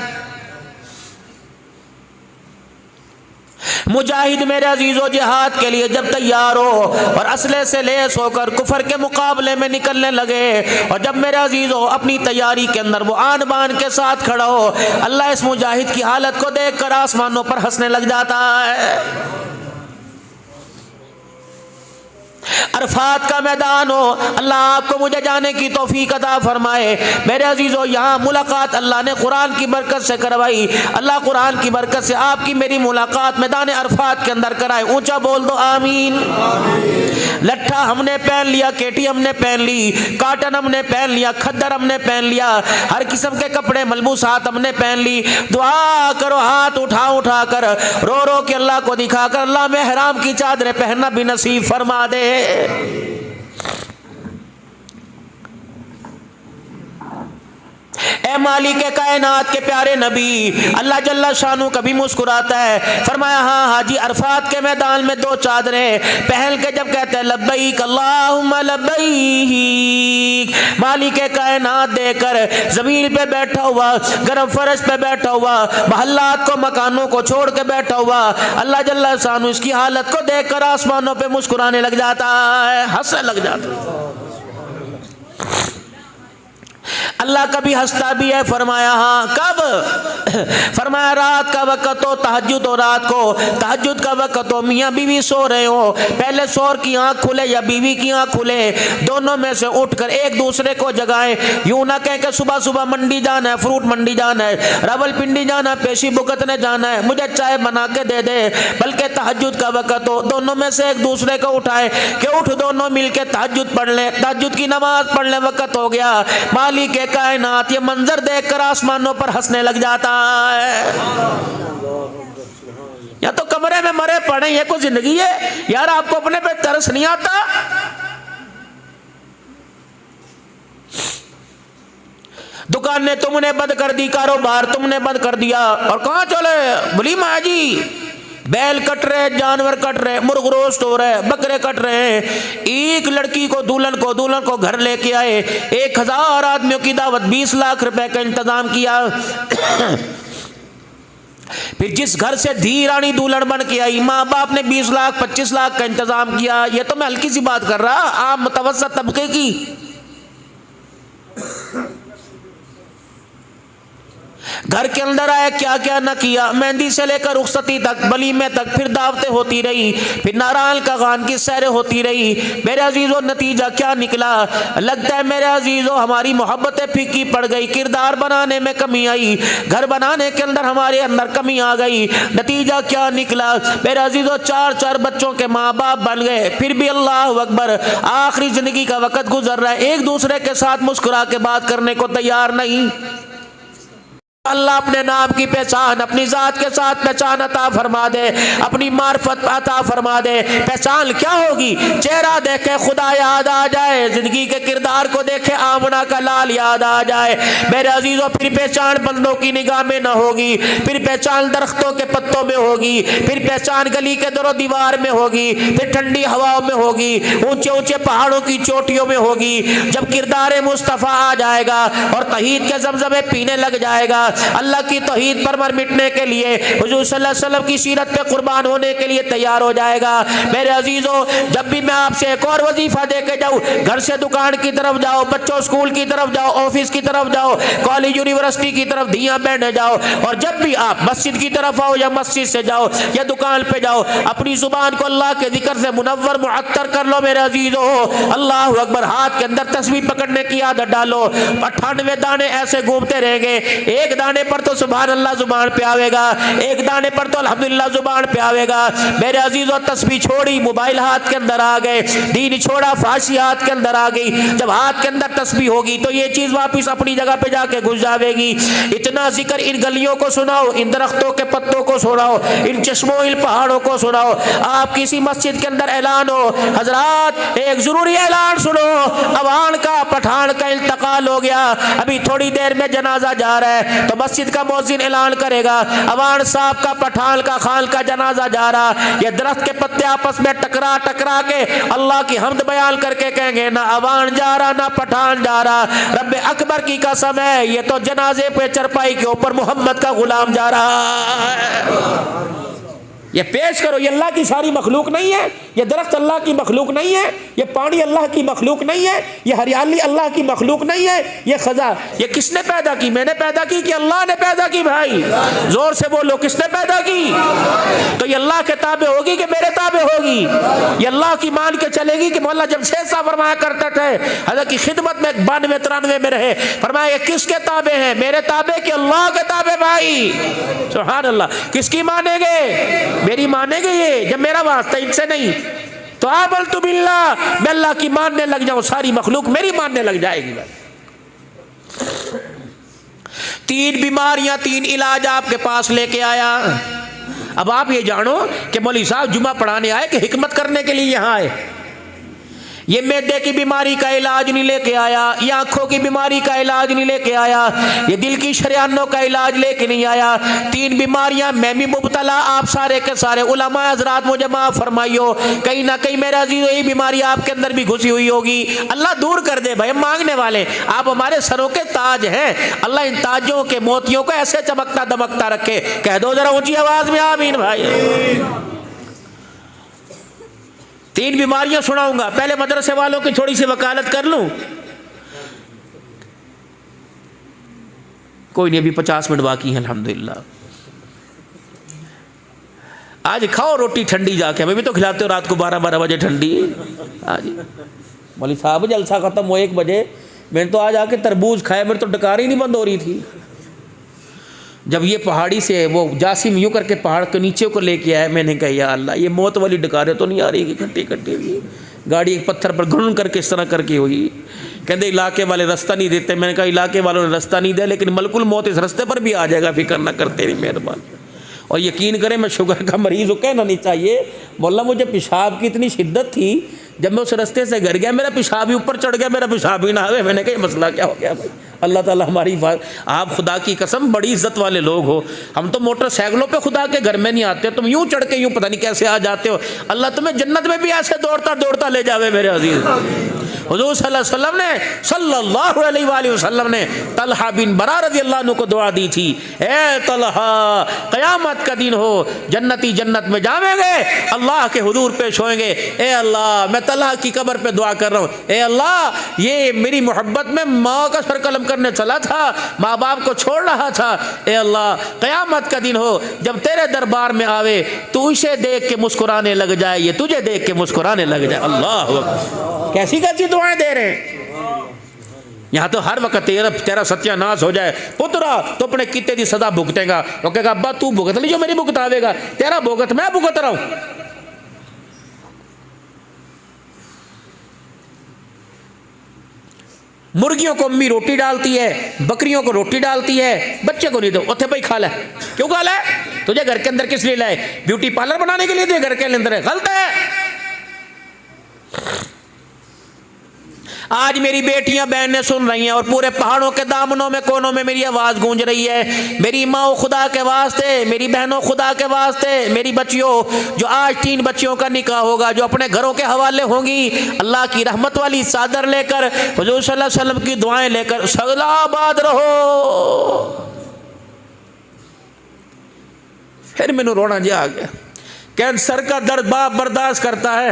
मुजाहिद मेरे अजीजों जिहाद के लिए जब तैयार हो और असले से लेस होकर कुफर के मुकाबले में निकलने लगे, और जब मेरे अजीजों अपनी तैयारी के अंदर वो आन बान के साथ खड़ा हो, अल्लाह इस मुजाहिद की हालत को देखकर आसमानों पर हंसने लग जाता है। अरफात का मैदान हो, अल्लाह आपको मुझे जाने की तौफीक अता फरमाए। मेरे अजीजों यहाँ मुलाकात अल्लाह ने कुरान की बरकत से करवाई। अल्लाह कुरान की बरकत से आपकी मेरी मुलाकात मैदान अरफात के अंदर कराए। ऊंचा बोल दो आमीन। लट्ठा हमने पहन लिया, केटी हमने पहन ली, काटन हमने पहन लिया, खद्दर हमने पहन लिया, हर किस्म के कपड़े मलबूसात हमने पहन ली। दुआ करो हाथ उठा उठा कर, रो रो के अल्लाह को दिखा कर, अल्लाह में हराम की चादरें पहनना भी नसीब फरमा दे। ए मालिक कायनात के प्यारे नबी, अल्लाह जल्ला शानू कभी मुस्कुराता है। फरमाया हाँ हाजी, अरफात के मैदान में 2 चादरें पहन के जब कहते हैं लब्बैक अल्लाहुम्मा लब्बैक, मालिक कायनात देकर जमीन पे बैठा हुआ, गर्म फर्श पे बैठा हुआ, महल्लात को मकानों को छोड़ के बैठा हुआ, अल्लाह जल्ला शानू इसकी हालत को देखकर आसमानों पे मुस्कुराने लग जाता है, हंसने लग जाता है। अल्लाह कभी हंसता भी है। फरमाया हाँ कब? फरमाया रात का वक़्त हो, तहज्जुद हो, रात को तहज्जुद का वक़्त हो, मियाँ बीवी सो रहे हो, पहले शौहर की आँख खुले या बीवी की आँख खुले, दोनों में से उठकर एक दूसरे को जगाएं। यूँ ना कह के सुबह सुबह मंडी जाना है, फ्रूट मंडी जाना है, रावलपिंडी जाना है, पेशी भुगतने जाना है, मुझे चाय बना के दे दे, बल्कि तहज्जुद का वक़्त हो, दोनों में से एक दूसरे को उठाए कि उठ, दोनों मिल के तहज्जुद पढ़ लें, तहज्जुद की नमाज पढ़ लें, वक़्त हो गया। मालिक कायनात ये मंजर देखकर आसमानों पर हंसने लग जाता है। या तो कमरे में मरे पड़े, ये कोई जिंदगी है यार? आपको अपने पे तरस नहीं आता? दुकानें तुमने बंद कर दी, कारोबार तुमने बंद कर दिया, और कहाँ चले? बोली माँ जी बैल कट रहे, जानवर कट रहे, मुर्ग रोस्ट हो रहे, बकरे कट रहे हैं। एक लड़की को दुल्हन को घर लेके आए, 1000 आदमियों की दावत, 20 लाख रुपए का इंतजाम किया। फिर जिस घर से धी रानी दुल्हन बन के आई, माँ बाप ने 20 लाख 25 लाख का इंतजाम किया। ये तो मैं हल्की सी बात कर रहा, आम मुतवस्सित तबके की। घर के अंदर आया, क्या क्या न किया, मेहंदी से लेकर रुखसती तक, वलीमे तक, फिर दावतें होती रही, फिर नारायण का खान की सैरें होती रही। मेरे अजीजों नतीजा क्या निकला? लगता है मेरे अजीजों हमारी मोहब्बतें फीकी पड़ गई, किरदार बनाने में कमी आई, घर बनाने के अंदर हमारे अंदर कमी आ गई। नतीजा क्या निकला? मेरे अजीजों 4 बच्चों के माँ बाप बन गए, फिर भी अल्लाह अकबर आखिरी जिंदगी का वक़्त गुजर रहा है, एक दूसरे के साथ मुस्कुरा के बात करने को तैयार नहीं। अल्लाह अपने नाम की पहचान, अपनी जात के साथ पहचान अता फरमा दे, अपनी मार्फत अता फरमा दे। पहचान क्या होगी? चेहरा देखे खुदा याद आ जाए, जिंदगी के किरदार को देखे आमना का लाल याद आ जाए। मेरे अजीजों फिर पहचान बंदों की निगाह में न होगी, फिर पहचान दरख्तों के पत्तों में होगी, फिर पहचान गली के दरो दीवार में होगी, फिर ठंडी हवाओं में होगी, ऊंचे ऊंचे पहाड़ों की चोटियों में होगी। जब किरदार मुस्तफ़ा आ जाएगा और तहीद के ज़मज़मे पीने लग जाएगा, अल्लाह की तौहीद पर मर मिटने के लिए, हुजूर सल्लल्लाहु अलैहि वसल्लम की सीरत पे कुर्बान होने के लिए तैयार हो जाएगा। मेरे अजीजों, जब भी मैं आपसे एक और वजीफा दे के जाऊँ, घर से दुकान की तरफ जाओ, बच्चों स्कूल की तरफ जाओ, ऑफिस की तरफ जाओ, कॉलेज यूनिवर्सिटी की तरफ धियां बैठने जाओ, और जब भी आप मस्जिद की तरफ आओ या मस्जिद से जाओ या दुकान पे जाओ, अपनी जुबान को अल्लाह के जिक्र से मुनव्वर मुअत्तर कर लो। मेरे अजीजों, अल्लाह अकबर, हाथ के अंदर तस्बीह पकड़ने की आदत डालो। 98 दाने ऐसे घूमते रहेंगे, एक दाने पर तो सुभान अल्लाह जुबान पे आवेगा, एक दाने पर तो अल्हम्दुलिल्लाह जुबान पे आवेगा। मेरे अजीजों, तस्बीह छोड़ी, मोबाइल हाथ के अंदर आ गए, दीन छोड़ा, फाशी हाथ के अंदर आ गई। जब हाथ के अंदर तस्बीह होगी तो ये चीज वापस अपनी जगह पे जाके घुस जाएगी। इतना जिक्र इन गलियों को सुनाओ, इन दरख्तों के पत्तों को सुनाओ, इन चश्मों, इन पहाड़ों को सुनाओ। आप किसी मस्जिद के अंदर ऐलान हो, हजरात एक जरूरी ऐलान सुनो, अवान का पठान का इंतकाल हो गया, अभी थोड़ी देर में जनाजा जा रहा है, तो मस्जिद का मौजिन ऐलान करेगा, अवान साहब का, पठान का, खान का जनाजा जा रहा। ये दरख्त के पत्ते आपस में टकरा टकरा के अल्लाह की हमद बयान करके कहेंगे, ना अवान जा रहा ना पठान जा रहा, रब्बे अकबर की कसम है, ये तो जनाजे पे चरपाई के ऊपर मोहम्मद का गुलाम जा रहा है। ये पेश करो, ये अल्लाह की सारी मखलूक नहीं है, ये दरख्त अल्लाह की मखलूक नहीं है, ये पानी अल्लाह की मखलूक नहीं है, ये हरियाली अल्लाह की मखलूक नहीं है, ये खजा ये किसने पैदा की? मैंने पैदा की कि अल्लाह ने पैदा की? भाई जोर से बोलो, किसने पैदा की? तो ये अल्लाह के ताबे होगी कि मेरे ताबे होगी? ये अल्लाह की मान के चलेगी कि मौला जमशेद साहब फरमाया करते थे, हज़रत की खिदमत में 92-93 में रहे, फरमाया किसके ताबे हैं? मेरे ताबे कि अल्लाह के ताबे? भाई सुभान अल्लाह, किसकी मानेंगे? मेरी मानेंगे ये, जब मेरा वास्ता इनसे नहीं तो आबल तु बिल्लाह, मैं अल्लाह की मानने लग जाऊं, सारी मखलूक मेरी मानने लग जाएगी। 3 बीमारियां, 3 इलाज आपके पास लेके आया। अब आप ये जानो कि मौलवी साहब जुमा पढ़ाने आए कि हिकमत करने के लिए यहां आए। ये मैदे की बीमारी का इलाज नहीं लेके आया, ये आंखों की बीमारी का इलाज नहीं लेके आया, ये दिल की शरियानों का इलाज लेके नहीं आया। 3 बीमारियां मैं भी मुब्तला, आप सारे के सारे उलमा हजरात मुझे माफ फरमाइयो, कहीं ना कहीं मेरा अजीज यही बीमारी आपके अंदर भी घुसी हुई होगी। अल्लाह दूर कर दे भाई, हम मांगने वाले, आप हमारे सरों के ताज हैं, अल्लाह इन ताजों के मोतियों को ऐसे चमकता दमकता रखे। कह दो जरा ऊंची आवाज में आमीन भाई। 3 बीमारियां सुनाऊंगा, पहले मदरसे वालों की थोड़ी सी वकालत कर लूं। कोई नहीं, अभी 50 मिनट बाकी है अल्हम्दुलिल्लाह। आज खाओ रोटी ठंडी जाके, हमें भी तो खिलाते हो रात को 12-12 बजे ठंडी। आज मौलवी साहब जलसा खत्म हो 1 बजे, मैंने तो आज आके तरबूज खाया, मेरी तो डकार ही नहीं बंद हो रही थी। जब ये पहाड़ी से वो जासिम यूँ करके पहाड़ के नीचे को लेके आया, मैंने कहा या अल्लाह, ये मौत वाली डकारें तो नहीं आ रही कि खट्टी खट्टी हुई गाड़ी एक पत्थर पर घुन करके इस तरह करके हुई। कहते इलाके वाले रास्ता नहीं देते, मैंने कहा इलाके वालों ने रास्ता नहीं दिया, लेकिन मलकुल मौत इस रास्ते पर भी आ जाएगा, फिक्र ना करते नहीं मेहरबान। और यकीन करें मैं शुगर का मरीज़ हूँ, कहना नहीं चाहिए, बोला मुझे पेशाब की इतनी शिद्दत थी, जब मैं उस रास्ते से घर गया मेरा पेशाब भी ऊपर चढ़ गया, मेरा पेशाब ही ना आवे। मैंने कहा मसला क्या हो गया भाई? अल्लाह ताला हमारी बात, आप खुदा की कसम बड़ी इज्जत वाले लोग हो, हम तो मोटरसाइकिलों पे खुदा के घर में नहीं आते, तुम यूं चढ़ के यूं पता नहीं कैसे आ जाते हो। अल्लाह तुम्हें जन्नत में भी ऐसे दौड़ता दौड़ता ले जावे मेरे अजीज। हुजूर सल्लल्लाहु अलैहि वसल्लम ने तलहा बिन बरा रज़ी अल्लाह अन्हु को दुआ दी थी, ए तलहा क़यामत का दिन हो, जन्नती जन्नत में जावेंगे, अल्लाह के हुजूर पेश होएंगे, ए अल्लाह मैं तलहा की कब्र पे दुआ कर रहा हूँ, ए अल्लाह ये मेरी मोहब्बत में माँ का सर कलम करने चला था, माँ बाप को छोड़ रहा था, ए अल्लाह क़यामत का दिन हो जब तेरे दरबार में आवे, तू इसे देख के मुस्कुराने लग जाए, ये तुझे देख के मुस्कुराने लग जाए। अल्लाह कैसी कैसी दुआएं दे रहे हैं। यहाँ तो हर वक्त तेरा सत्यानाश हो जाए, पुत्रा तो अपने किते की सजा भुगतेगा, वो कहेगा अब्बा तू भुगत ली जो मेरी भुगतावेगा, तेरा भुगत मैं भुगत रहा हूँ। मुर्गियों को अम्मी रोटी डालती है, बकरियों को रोटी डालती है, बच्चे को नहीं दो, उत्थे भाई खा ले। क्यों खा ले? तुझे घर के अंदर किस लिए लाए? ब्यूटी पार्लर बनाने के लिए तुझे घर के अंदर है? गलत है। आज मेरी बेटियां बहनें सुन रही हैं और पूरे पहाड़ों के दामनों में कोनों में मेरी आवाज़ गूंज रही है, मेरी माओ खुदा के वास्ते, मेरी बहनों खुदा के वास्ते, मेरी बच्चियों जो आज 3 बच्चियों का निकाह होगा, जो अपने घरों के हवाले होंगी, अल्लाह की रहमत वाली चादर लेकर, हुजूर सल्लल्लाहु अलैहि वसल्लम की दुआएं लेकर सलाबाद रहो। फिर मैनू रोना जिहा आ गया। कैंसर का दर्द बाप बर्दाश्त करता है,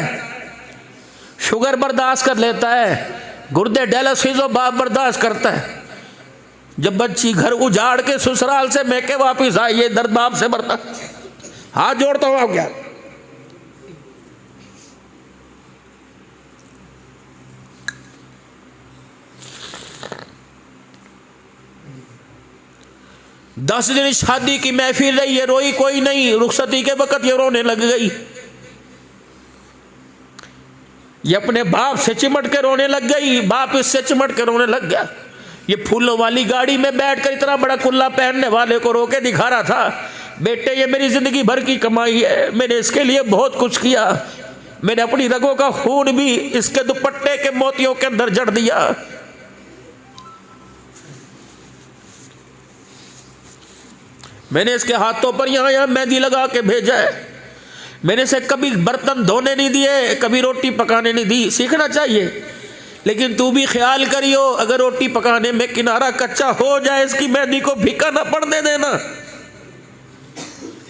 शुगर बर्दाश्त कर लेता है, गुर्दे डायलिसिस बाप बर्दाश्त करता है। जब बच्ची घर उजाड़ के ससुराल से मैके वापिस आई, ये दर्द बाप से बर्दाश्त। हाथ जोड़ता हूं आप क्या? दस दिन शादी की महफिल रही, ये रोई कोई नहीं। रुखसती के वक्त ये रोने लग गई, ये अपने बाप से चिमट के रोने लग गई, बाप इससे चिमट के रोने लग गया। ये फूलों वाली गाड़ी में बैठकर इतना बड़ा कुल्ला पहनने वाले को रोके दिखा रहा था, बेटे ये मेरी जिंदगी भर की कमाई है, मैंने इसके लिए बहुत कुछ किया, मैंने अपनी रगों का खून भी इसके दुपट्टे के मोतियों के अंदर जड़ दिया। मैंने इसके हाथों पर यहाँ यहाँ मेहंदी लगा के भेजा है, मैंने इसे कभी बर्तन धोने नहीं दिए, कभी रोटी पकाने नहीं दी। सीखना चाहिए, लेकिन तू भी ख्याल करियो, अगर रोटी पकाने में किनारा कच्चा हो जाए, इसकी मेहंदी को फीका ना पड़ने देना।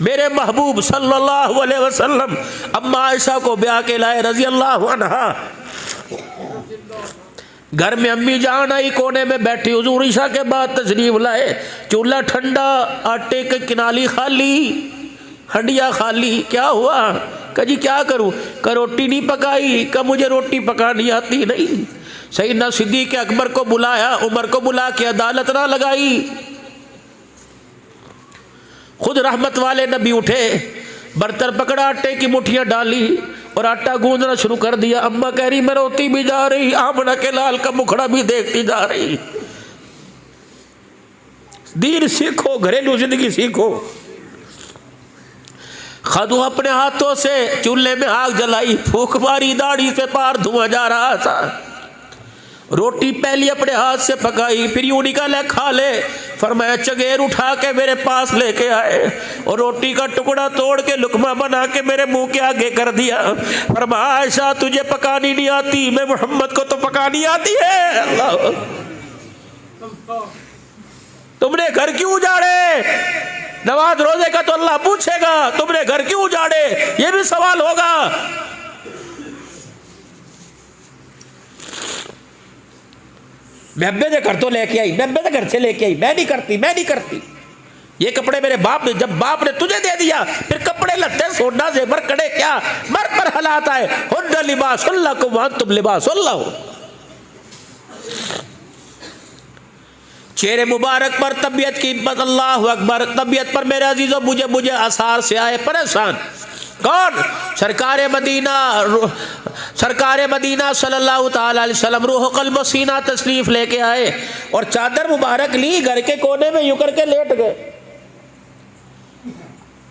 मेरे महबूब सल्लल्लाहु अलैहि वसल्लम अम्मा आयशा को ब्याह के लाए रजी अल्लाह अन्हा। घर में अम्मी जान आई, कोने में बैठी, हुजूर ईशा के बाद तशरीफ लाए। चूल्हा ठंडा, आटे की किनाली खाली, हंडिया खाली। क्या हुआ? कहा जी क्या करूं? कहा रोटी नहीं पकाई। कहा मुझे रोटी पकानी आती नहीं। सैयदना सिद्दीक़ अकबर को बुलाया, उमर को बुला के अदालत ना लगाई। खुद रहमत वाले नबी उठे, बर्तन पकड़ा, आटे की मुठियां डाली और आटा गूंदना शुरू कर दिया। अम्मा कह रही मैं रोती भी जा रही, आमना के लाल का मुखड़ा भी देखती जा रही। दीन सीखो, घरेलू जिंदगी सीखो। खदू अपने हाथों से चूल्हे में आग जलाई, फूंक मारी, दाढ़ी से पार धुआं जा रहा था। रोटी पहली अपने हाथ से पकाई, फिर यूं निकाले खा ले। फरमाया चगेर उठा के मेरे पास लेके आए और रोटी का टुकड़ा तोड़ के लुकमा बना के मेरे मुंह के आगे कर दिया। फरमाया आयशा तुझे पकानी नहीं आती, मैं मोहम्मद को तो पकानी आती है। अल्लाह, तुमने घर क्यों उजाड़े? नमाज रोजे का तो अल्लाह पूछेगा, तुमने घर क्यों उजाड़े, ये भी सवाल होगा। मैं अब्बे से घर तो लेके आई, मैं अब्बे से घर से लेके आई, मैं नहीं करती, मैं नहीं करती। ये कपड़े मेरे बाप ने, जब बाप ने तुझे दे दिया, फिर कपड़े लत्ते सोना से मर कड़े क्या मर पर हलाता है। हुन्ना लिबासुल्लाह को वहां तुम लिबासुल्लाह हो। चेहरे मुबारक पर तबीयत की हिम्मत, अल्लाह अकबर। तबीयत पर मेरे अजीजों मुझे आसार से आए परेशान। कौन? सरकारे मदीना सल्लल्लाहु ताला अलैहि वसल्लम रूह क़ल्ब सीना तशरीफ लेके आए और चादर मुबारक ली, घर के कोने में यूं करके लेट गए।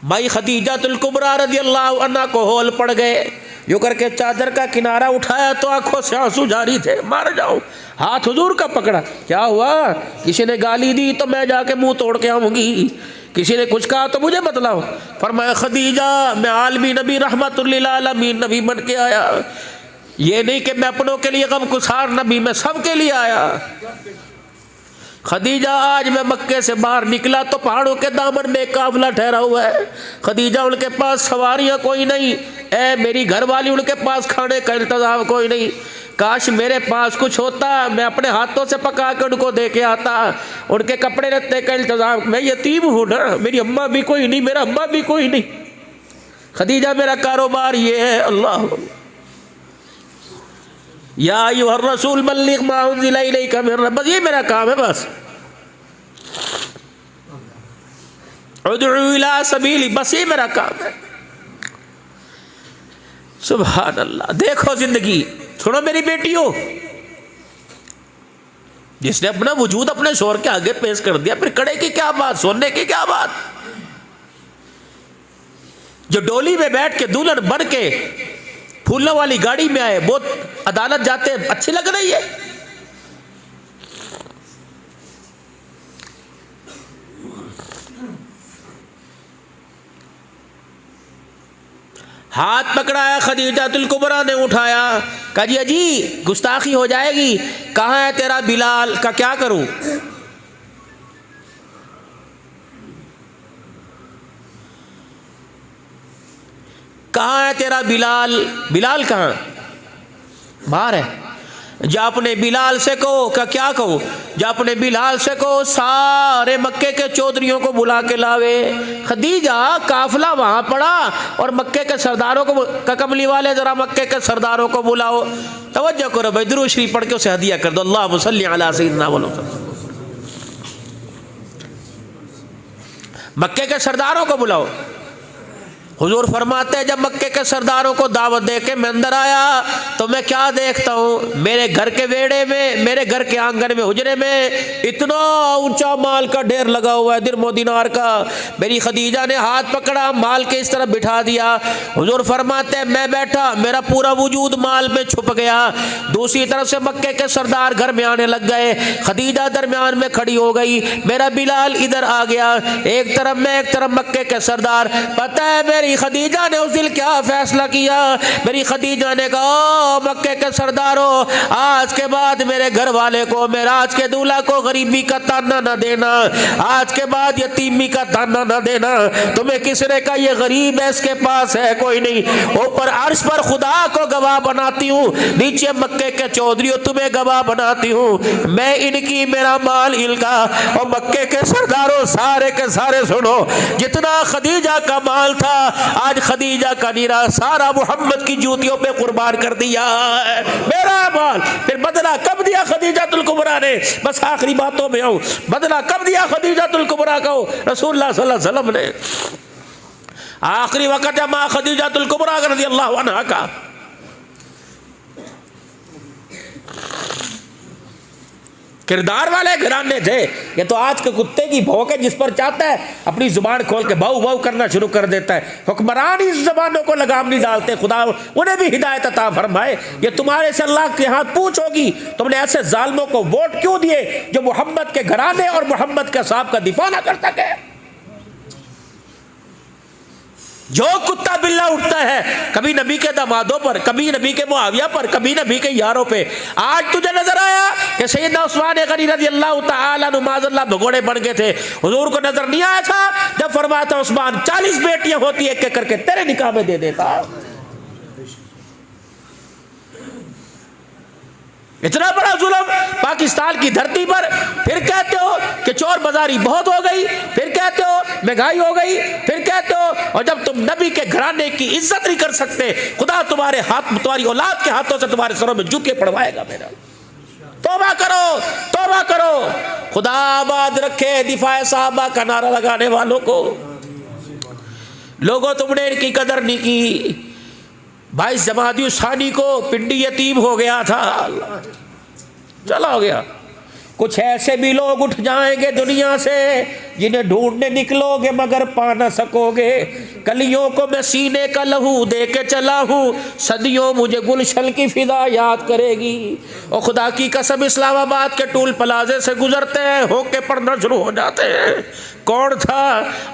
माई खदीजातुल कुबरा रज़ी अल्लाह अन्हा को होल पड़ गए। यूं करके चादर का किनारा उठाया तो आंखों से आंसू जारी थे। मार जाओ, हाथ हुजूर का पकड़ा। क्या हुआ? किसी ने गाली दी तो मैं जाके मुंह तोड़ के आऊंगी, किसी ने कुछ कहा तो मुझे बतलाओ। फरमाया खदीजा मैं आलमी नबी रहमतुल लिल आलमीन नबी बन के आया, ये नहीं कि मैं अपनों के लिए गमगुसार नबी, मैं सबके लिए आया। खदीजा आज मैं मक्के से बाहर निकला तो पहाड़ों के दामन में काफिला ठहरा हुआ है। खदीजा उनके पास सवारियां कोई नहीं, ए मेरी घरवाली उनके पास खाने का इंतजाम कोई नहीं। काश मेरे पास कुछ होता, मैं अपने हाथों से पका के उनको दे के आता, उनके कपड़े लत्ते का इंतजाम। मैं यतीम हूँ ना, मेरी अम्मा भी कोई नहीं, मेरा अम्मा भी कोई नहीं। खदीजा मेरा कारोबार ये है। अल्लाह या अय्युहर रसूल बल्लिग मा उन्ज़िला इलैका मिन रब्बिक, बस ये मेरा काम है। बस उदउ इला सबीली, बस ये मेरा काम है। सुभान अल्लाह। देखो जिंदगी, सुनो मेरी बेटियों, जिसने अपना वजूद अपने शोर के आगे पेश कर दिया, फिर कड़े की क्या बात, सोने की क्या बात। जो डोली में बैठ के दुल्हन बन के फूलों वाली गाड़ी में आए, वो अदालत जाते अच्छी लग रही है। हाथ पकड़ाया, खदीजातुल कुबरा ने उठाया, कहा जी अजी गुस्ताखी हो जाएगी। कहाँ है तेरा बिलाल? का क्या करूं? कहाँ है तेरा बिलाल? बिलाल कहाँ? बाहर है। जा अपने बिलाल से कहो, क्या कहो? जा अपने बिलाल से कहो सारे मक्के के चौधरियों को बुला के लावे। खदीजा काफिला वहाँ पड़ा और मक्के के सरदारों को, कमली वाले जरा मक्के के सरदारों को बुलाओ। तवज्जो करो भाई, दुरूद शरीफ पढ़ के उसे हदिया कर दो। अल्लाहुम्मा सल्ली अला सय्यिदना बोलो। मक्के के सरदारों को बुलाओ। हुजूर फरमाते हैं जब मक्के के सरदारों को दावत दे के मैं अंदर आया तो मैं क्या देखता हूँ, मेरे घर के वेड़े में, मेरे घर के आंगन में, हुजरे में इतना ऊंचा माल का ढेर लगा हुआ है, दिरमो दिनार का। मेरी खदीजा ने हाथ पकड़ा, माल के इस तरफ बिठा दिया। हुजूर फरमाते हैं मैं बैठा, मेरा पूरा वजूद माल में छुप गया। दूसरी तरफ से मक्के के सरदार घर में आने लग गए। खदीजा दरमियान में खड़ी हो गई, मेरा बिलाल इधर आ गया। एक तरफ मैं, एक तरफ मक्के के सरदार। पता है मेरी खदीजा ने उस दिन क्या फैसला किया? मेरी खदीजा ने कहा मक्के के सरदारों, आज के बाद मेरे घर वाले को, मेरा आज के दूल्हा को गरीबी का ताना न देना, आज के बाद यतीमी का ताना न देना। तुम्हें किसने का ये गरीब है, इसके पास है कोई नहीं। ऊपर अर्श पर खुदा को गवाह बनाती हूँ, नीचे मक्के के चौधरी तुम्हें गवाह बनाती हूँ। मैं इनकी, मेरा माल इनका। और मक्के के सरदारों सारे के सारे सुनो, जितना खदीजा का माल था आज खदीजा का नीरा सारा मोहम्मद की जूतियों पे कुर्बान कर दिया है, मेरा माल। फिर बदला कब दिया खदीजातुल कुबरा ने? बस आखिरी बातों में आऊं, बदला कब दिया खदीजातुल कुबरा को? रसूलुल्लाह सल्लल्लाहु अलैहि वसल्लम ने आखिरी वक्त है मां खदीजातुल कुबरा रज़ियल्लाहु अन्हा का। किरदार वाले घराने थे। ये तो आज के कुत्ते की भौंक है, जिस पर चाहता है अपनी जुबान खोल के भाऊ भाऊ करना शुरू कर देता है। हुक्मरान इस जबानों को लगाम नहीं डालते। खुदा उन्हें भी हिदायत अता फरमाए। ये तुम्हारे से अल्लाह के हाथ पूछ होगी, तुमने ऐसे जालिमों को वोट क्यों दिए जो मोहम्मद के घराने और मोहम्मद के साहब का दिफा ना कर सके? जो कुत्ता बिल्ला उठता है कभी नबी के दामादों पर, कभी नबी के मुआविया पर, कभी नबी के यारों पे। आज तुझे नजर आया कि सैयदना उस्मान गनी रज़ियल्लाहु तआला अन्हु माज़ल्लाह भगोड़े बन गए थे? हुजूर को नजर नहीं आया था जब फरमाया था उस्मान 40 बेटियां होती एक एक करके तेरे निकाह में दे देता? इतना बड़ा जुल्म पाकिस्तान की धरती पर। फिर कहते हो कि चोर बाजारी बहुत हो गई, फिर कहते हो महंगाई हो गई, फिर कहते हो, और जब तुम नबी के घराने की इज्जत नहीं कर सकते, खुदा तुम्हारे हाथ, तुम्हारी औलाद के हाथों से तुम्हारे सरों में जूते पड़वाएगा। मेरा तौबा करो, तौबा करो। खुदा आबाद रखे दिफाए साहबा का नारा लगाने वालों को। लोगों तुमने इनकी कदर नहीं की। 22 जमादी सानी को पिंडी यतीम हो गया था, चला हो गया। कुछ ऐसे भी लोग उठ जाएंगे दुनिया से जिन्हें ढूंढने निकलोगे मगर पा न सकोगे। कलियों को मैं सीने का लहू दे के चला हूँ, सदियों मुझे गुलशन की फिजा याद करेगी। और खुदा की कसम इस्लामाबाद के टूल प्लाजे से गुजरते हैं, होके पड़ना शुरू हो जाते हैं। कौन था?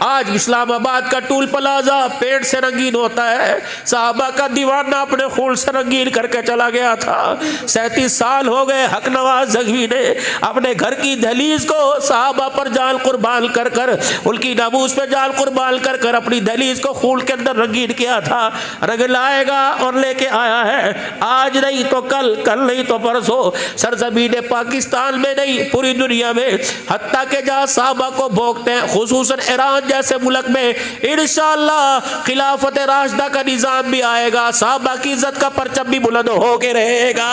आज इस्लामाबाद का टूल प्लाजा पेड़ से रंगीन होता है। साहबा का दीवाना अपने खून से रंगीन करके चला गया था। 37 साल हो गए हक नवाज जख्मी ने अपने घर की दहलीज को साहबा पर जान कुर्बान कर कर, उनकी नामूस पे जान कुर्बान कर कर अपनी दहलीज को खून के अंदर रंगीन किया था। रंग लाएगा और लेके आया है, आज नहीं तो कल, कल नहीं तो परसों, सरजमीन पाकिस्तान में नहीं पूरी दुनिया में। हत्ता के जहाँ साहबा को भोगते हैं, खुसूसन ईरान जैसे मुल्क में इंशाअल्लाह खिलाफत राशिदा का निजाम भी आएगा, साहबा की इज्जत का परचम भी बुलंद होके रहेगा।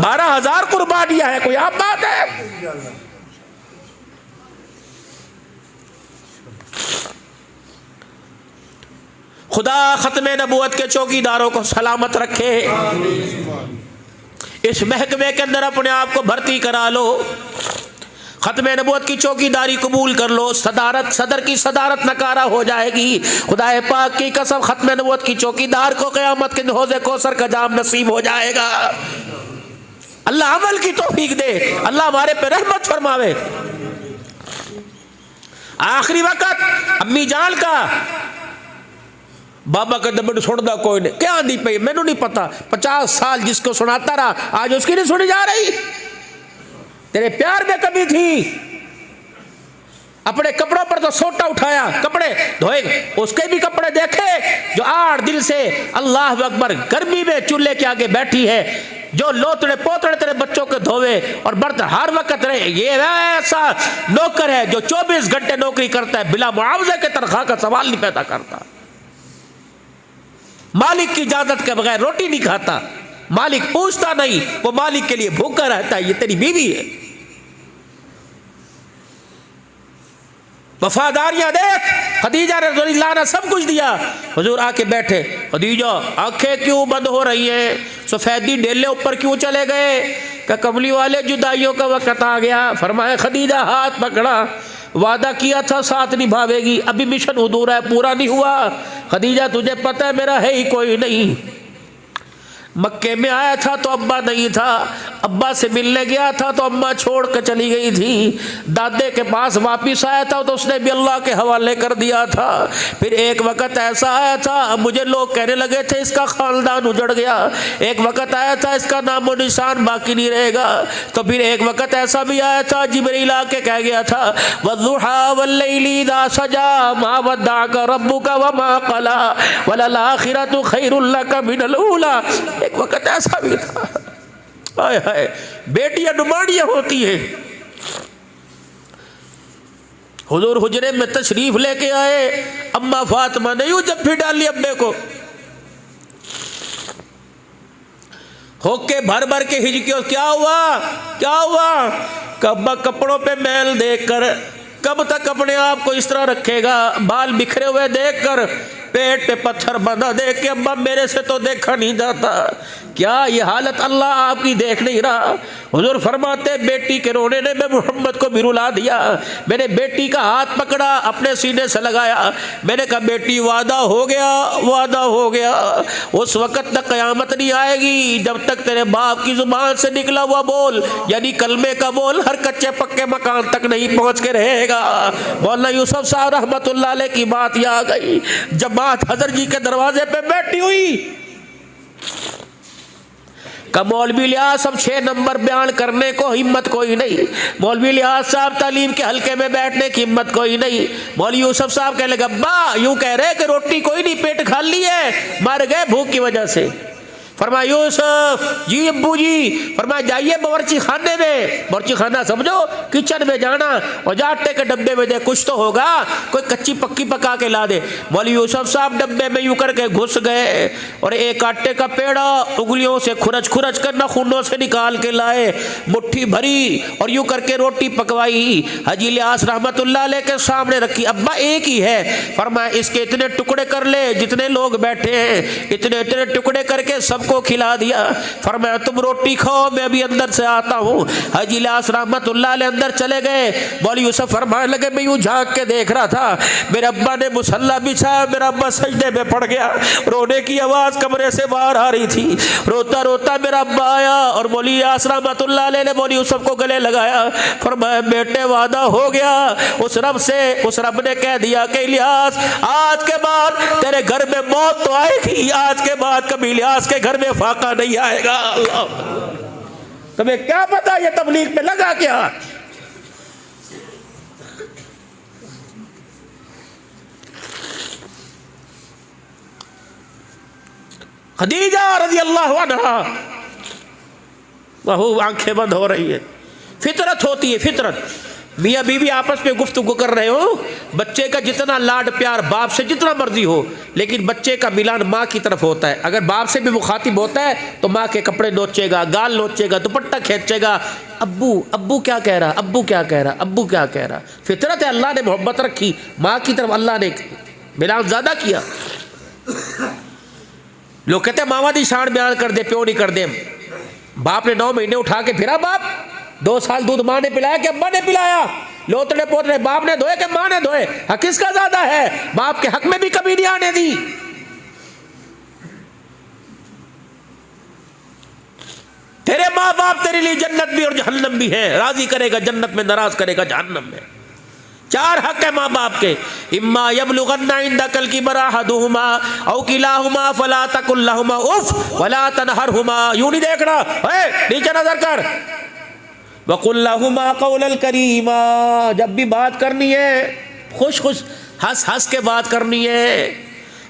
12,000 कुर्बानियां है, कोई आप बात है? खुदा खत्मे नबूवत के चौकीदारों को सलामत रखे। इस महकमे के अंदर अपने आप को भर्ती करा लो, खत्मे नबूवत की चौकीदारी कबूल कर लो। सदारत, सदर की सदारत नकारा हो जाएगी। खुदाए पाक की कसम खत्मे नबूवत की चौकीदार को क़यामत के हौज़े कौसर का जाम नसीब हो जाएगा। अल्लाह अमल की तौफीक दे, अल्लाह हमारे पे रहमत फरमावे। आखिरी वक्त अम्मी जान का बाबा का दबड़ सुनता कोई नहीं, क्या आंधी पे मैनू नहीं पता। 50 साल जिसको सुनाता रहा, आज उसकी नहीं सुनी जा रही। तेरे प्यार में कमी थी, अपने कपड़ों पर तो सोटा उठाया, कपड़े धोएंगे, उसके भी कपड़े देखे जो 8 दिन से अल्लाह अकबर गर्मी में चूल्हे के आगे बैठी है, जो लोतड़े पोतड़े तेरे बच्चों के धोवे और बर्तन हर वक्त रहे। ये ऐसा नौकर है जो 24 घंटे नौकरी करता है, बिना मुआवजे के तनख्वाह का सवाल नहीं पैदा करता, मालिक की इजाजत के बगैर रोटी नहीं खाता, मालिक पूछता नहीं, वो मालिक के लिए भूखा रहता है। ये तेरी बीवी है। वफादारियां देख, खदीजा रज़ियल्लाहु अन्हा सब कुछ दिया। हुजूर आके बैठे, खदीजा आंखें क्यों बंद हो रही हैं, सफेदी डेले ऊपर क्यों चले गए? क्या कमली वाले जुदाइयों का वक्त आ गया? फरमाया खदीजा हाथ पकड़ा, वादा किया था साथ निभावेगी, अभी मिशन अधूरा है, पूरा नहीं हुआ। खदीजा तुझे पता है मेरा है ही कोई नहीं, मक्के में आया था तो अब्बा नहीं था, अब्बा से मिलने गया था तो अम्मा छोड़ कर चली गई थी, दादे के पास वापिस आया था तो उसने भी अल्लाह के हवाले कर दिया था। फिर एक वक्त ऐसा आया था, मुझे लोग कहने लगे थे इसका खानदान उजड़ गया, एक वक्त आया था इसका नामो निशान बाकी नहीं रहेगा। तो फिर एक वक्त ऐसा भी आया था, जिब्रील आके कह गया था वद्दुहा वल्लैलि इज़ा सजा मा वद्दअका रब्बुका वमा क़ला वलल आखिरतु खैरुल लका मिनल ऊला। एक वक्त ऐसा भी था। हाय हाय, बेटियां नुमानियां होती है। हुजूर हुजरे में तशरीफ लेके आए, अम्मा फातिमा ने यूं जब फिर डाली अब्बे को, होके भर भर के हिजकियों, क्या हुआ क्या हुआ? कब्बा कपड़ों पे मैल देखकर कब तक अपने आप को इस तरह रखेगा, बाल बिखरे हुए देखकर, पेट पे पत्थर बंधा देख के अब्बा मेरे से तो देखा नहीं जाता, क्या ये हालत अल्लाह आपकी देख नहीं रहा? हुजूर फरमाते बेटी के रोने ने मैं मोहम्मद को भी रुला दिया। मैंने बेटी का हाथ पकड़ा, अपने सीने से लगाया, मैंने कहा बेटी वादा हो गया, वादा हो गया, उस वक़्त तक क़यामत नहीं आएगी जब तक तेरे बाप की ज़ुबान से निकला हुआ बोल, यानी कलमे का बोल हर कच्चे पक्के मकान तक नहीं पहुँच के रहेगा। मौलाना यूसुफ साहब रहमतुल्लाह अलैह की बात ये आ गई, जब बात हज़रत जी के दरवाजे पे बैठी हुई, का मौलवी लिहाज सब 6 नंबर बयान करने को हिम्मत कोई नहीं, मौलवी लिहाज साहब तालीम के हल्के में बैठने की हिम्मत कोई नहीं। मौलवी यूसुफ साहब कहने लगे अब्बा यूं कह रहे कि रोटी कोई नहीं, पेट खाली है, मर गए भूख की वजह से। फरमाया यूसुफ जी अब्बू जी, फरमाया जाइए बावर्ची खाने में, बावर्ची खाना समझो किचन में जाना और जा आटे के डब्बे में दे, कुछ तो होगा, कोई कच्ची पक्की पका के ला दे। मौलवी यूसुफ साहब डब्बे में यूं करके घुस गए और एक आटे का पेड़ा उंगलियों से खुरच खुरच कर नाखूनों से निकाल के लाए, मुट्ठी भरी और यूं करके रोटी पकवाई, हाजी लिहाज रहमतुल्लाह अलैह के सामने रखी। अब्बा एक ही है, फरमाया इसके इतने टुकड़े कर ले, जितने लोग बैठे हैं इतने इतने टुकड़े करके सब को खिला दिया। फरमाया तुम रोटी खाओ, मैं अभी अंदर से आता हूँ। हाजी लिहाज रहमतुल्लाह अलैह अंदर चले गए। मौलवी यूसुफ फरमाने लगे मैं यूं झांक के देख रहा था, मेरे अब्बा ने मुसल्ला बिछाया, मेरा अब्बा सजदे में पड़ गया, रोने की आवाज कमरे से बाहर आ रही थी, रोता रोता मेरा अब्बा आया और मौलवी लिहाज रहमतुल्लाह अलैह ने मौलवी यूसुफ को गले लगाया। फरमाया बेटे वादा हो गया उस रब से, उस रब ने कह दिया कि लिहाज आज के बाद तेरे घर में मौत तो आएगी, आज के बाद कभी लिहाज के घर में फाका नहीं आएगा। अल्लाह, तुम्हें क्या पता ये तबलीग में लगा क्या? खदीजा रज़ियल्लाहु अन्हा, वह आंखें बंद हो रही है। फितरत होती है, फितरत। मियाँ बीवी आपस में गुफ्तगू कर रहे हो, बच्चे का जितना लाड प्यार बाप से जितना मर्जी हो, लेकिन बच्चे का मिलान माँ की तरफ होता है। अगर बाप से भी मुखातिब होता है तो माँ के कपड़े नोचेगा, गाल नोचेगा, दुपट्टा खींचेगा, अब्बू अब्बू क्या कह रहा, अब्बू क्या कह रहा, अब्बू क्या कह रहा। फितरत है, अल्लाह ने मोहब्बत रखी माँ की तरफ, अल्लाह ने मिलान ज़्यादा किया। लोग कहते हैं मामा दी शान बयान कर दे, प्यो नहीं कर दे। बाप ने 9 महीने उठा के फिरा, बाप 2 साल दूध माँ ने पिलाया कि अब्बा ने पिलाया, लोतड़े पोतड़े बाप ने धोए कि माँ ने धोए, हक किसका ज्यादा है? बाप के हक में भी कभी नहीं आने दी। तेरे माँ बाप तेरे लिए जन्नत भी और जहन्नम भी है, राजी करेगा जन्नत में, नाराज करेगा जहन्नम में। 4 हक है माँ बाप के, इम्मा यबलुगन्ना इंदकल किबरा अहदुहुमा औ किलाहुमा फला तकुल लहुमा उफ वला तनहरहुमा। यूं नहीं देखना, नीचे नजर कर, वकुल्लहुमा कौलन करीमा, जब भी बात करनी है खुश खुश हंस हंस के बात करनी है।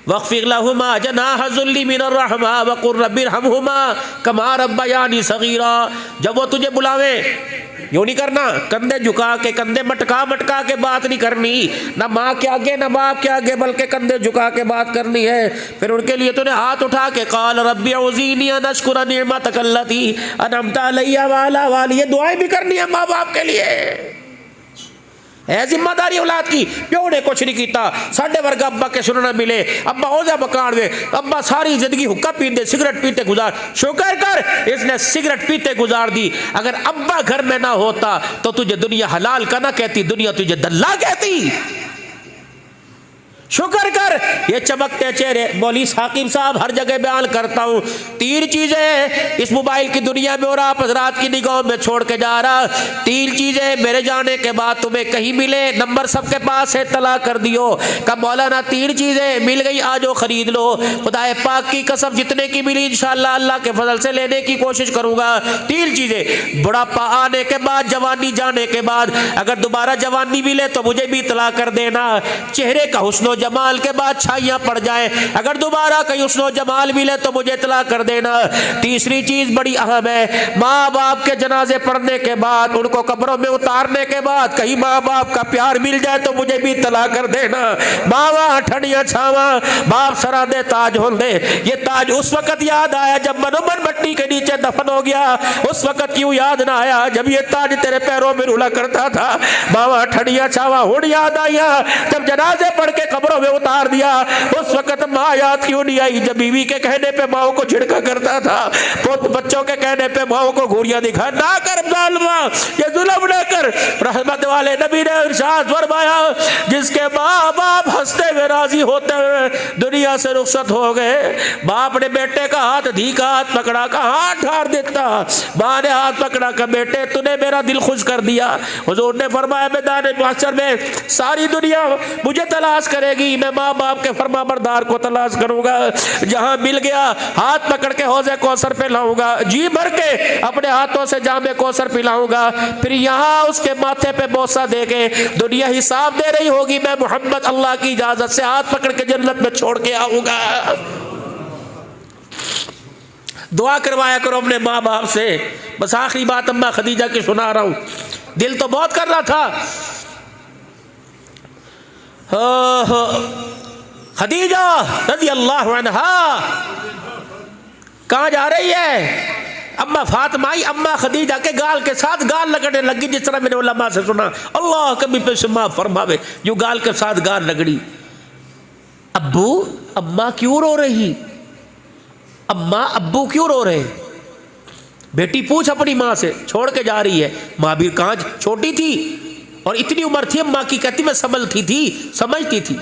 वक़्फ़िर लहुमा जनाह ज़ुल्ली मिनर रहमा वक़ुल रब्बिरहमहुमा कमा रब्बयानी सग़ीरा। जब वो तुझे बुलावे यूँ नहीं करना, कंधे झुका के, कंधे मटका मटका के बात नहीं करनी, ना माँ के आगे ना बाप के आगे, बल्कि कंधे झुका के बात करनी है। फिर उनके लिए तूने हाथ उठा के क़ाल रब्बी औज़ीनी अन अश्कुरा निअमतक अल्लती अनअमत अलैया व अला वालिदी, ये दुआएं भी करनी है माँ बाप के लिए। है जिम्मेदारी औलाद की। प्यो ने कुछ नहीं किया, साढ़े वर्ग अब्बा के सुनना मिले, अब्बा ओजा बकान दे, अब्बा सारी जिंदगी हुक्का पीते सिगरेट पीते गुजार, शुक्र कर इसने सिगरेट पीते गुजार दी। अगर अब्बा घर में ना होता तो तुझे दुनिया हलाल का ना कहती, दुनिया तुझे दल्ला कहती। शुक्र कर ये चमकते चेहरे। मौलवी हाकिम साहब हर जगह बयान करता हूँ, 3 चीजें इस मोबाइल की दुनिया में और आप हजरात की निगाहों में छोड़ के जा रहा। 3 चीजें मेरे जाने के बाद तुम्हें कहीं मिले, नंबर सबके पास है, तला कर दियो। कब मौलाना 3 चीजें मिल गई, आज वो खरीद लो। खुदाए पाक की कसम जितने की मिली इंशाअल्लाह अल्लाह के फजल से लेने की कोशिश करूंगा। 3 चीजें, बुढ़ापा आने के बाद, जवानी जाने के बाद, अगर दोबारा जवानी मिले तो मुझे भी तला कर देना। चेहरे का हुस्न जमाल के बाद छाइयां पड़ जाए, अगर दोबारा कहीं हुस्न जमाल मिले तो मुझे इतला कर देना। तीसरी चीज बड़ी अहम है, माँ बाप के जनाजे पढ़ने के बाद, उनको कब्रों में उतारने के बाद कहीं माँ बाप का प्यार मिल जाए तो मुझे भी इतला कर देना। मावा ठंडिया छावा बाप सरा दे ताज हो दे। ये ताज उस वक्त याद आया जब मनोमन मट्टी के नीचे दफन हो गया, उस वक्त क्यों याद ना आया जब ये ताज तेरे पैरों में रुला करता था। मावा ठंडिया छावा हुण याद आया जब जनाजे पढ़ के कब्रों में उतार दिया, उस वक्त माँ याद क्यों नहीं आई जब बीवी के कहने पे माओ को झिड़का करता था, पुत बच्चों के कहने पे माओ को घूरियां दिखा। ना कर जालिमा, ये जुल्म ना कर। रहमत वाले नबी ने इरशाद फरमाया, जिसके माँ बाप हंसते हुए राजी होते हुए दुनिया से रुखसत हो गए, बाप ने बेटे का हाथ धीका, हाथ पकड़ा का हाथ ठार देता, माँ ने हाथ पकड़ा का बेटे तूने मेरा दिल खुश कर दिया। हुजूर ने फरमाया मैदान महशर में सारी दुनिया मुझे तलाश करेगी, मैं माँ बाप के फरमा बरदार को तलाश करूंगा। जहां मिल गया हाथ पकड़ के हौज़े कौसर पे लाऊंगा, जी भर के अपने हाथों से जामे कौसर पिलाऊंगा। फिर यहाँ उसके माथे पे बोसा दे के दुनिया हिसाब दे रही होगी, मैं मोहम्मद अल्लाह की इजाजत से हाथ पकड़ के जन्नत में छोड़ के आऊंगा। दुआ करवाया करो अपने माँ बाप से। बस आखिरी बात अम्मा खदीजा की सुना रहा हूं, दिल तो बहुत कर रहा था। खदीजा रज़ी अल्लाह अन्हा कहाँ जा रही है? अम्मा फातिमा आई, अम्मा खदीजा के गाल के साथ गाल लगने लगी, जिस तरह मैंने उलमा से सुना। अल्लाह कभी पे सुमा फरमावे, जो गाल के साथ गाल लगड़ी। अब्बू अम्मा क्यों रो रही? अम्मा अब्बू क्यों रो रहे? बेटी पूछ अपनी माँ से, छोड़ के जा रही है। माँ भी कहाँ छोटी थी और इतनी उम्र थी, अम्मा की कहती मैं संभलती थी, समझती थी।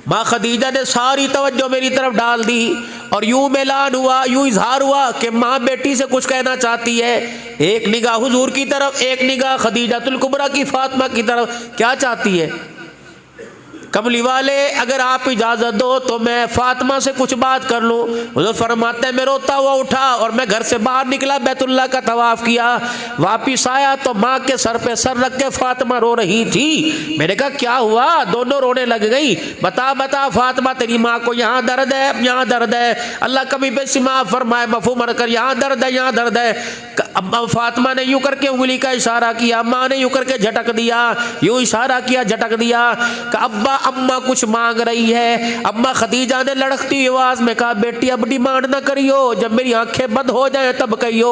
माँ खदीजा ने सारी तवज्जो मेरी तरफ डाल दी और यूं ऐलान हुआ, यूं इजहार हुआ कि माँ बेटी से कुछ कहना चाहती है। एक निगाह हुजूर की तरफ, एक निगाह खदीजातुल कुबरा की फातिमा की तरफ। क्या चाहती है? कमली वाले अगर आप इजाज़त दो तो मैं फातिमा से कुछ बात कर लूँ। हुज़ूर फरमाते हैं मैं रोता हुआ उठा और मैं घर से बाहर निकला, बैतुल्लाह का तवाफ़ किया, वापिस आया तो माँ के सर पे सर रख के फातिमा रो रही थी। मैंने कहा क्या हुआ? दोनों रोने लग गई। बता बता फातिमा, तेरी माँ को यहाँ दर्द है, यहाँ दर्द है। अल्लाह कभी बेसी माँ फरमाए मफहूम कर, यहाँ दर्द है, यहाँ दर्द है। अब फातिमा ने यूँ करके उंगली का इशारा किया, माँ ने यूँ करके झटक दिया, यूँ इशारा किया, झटक दिया। अब्बा अम्मा कुछ मांग रही है। अम्मा खदीजा ने लड़कती आवाज में कहा बेटी अब डिमांड ना करियो, जब मेरी आंखें बंद हो जाए तब कहियो।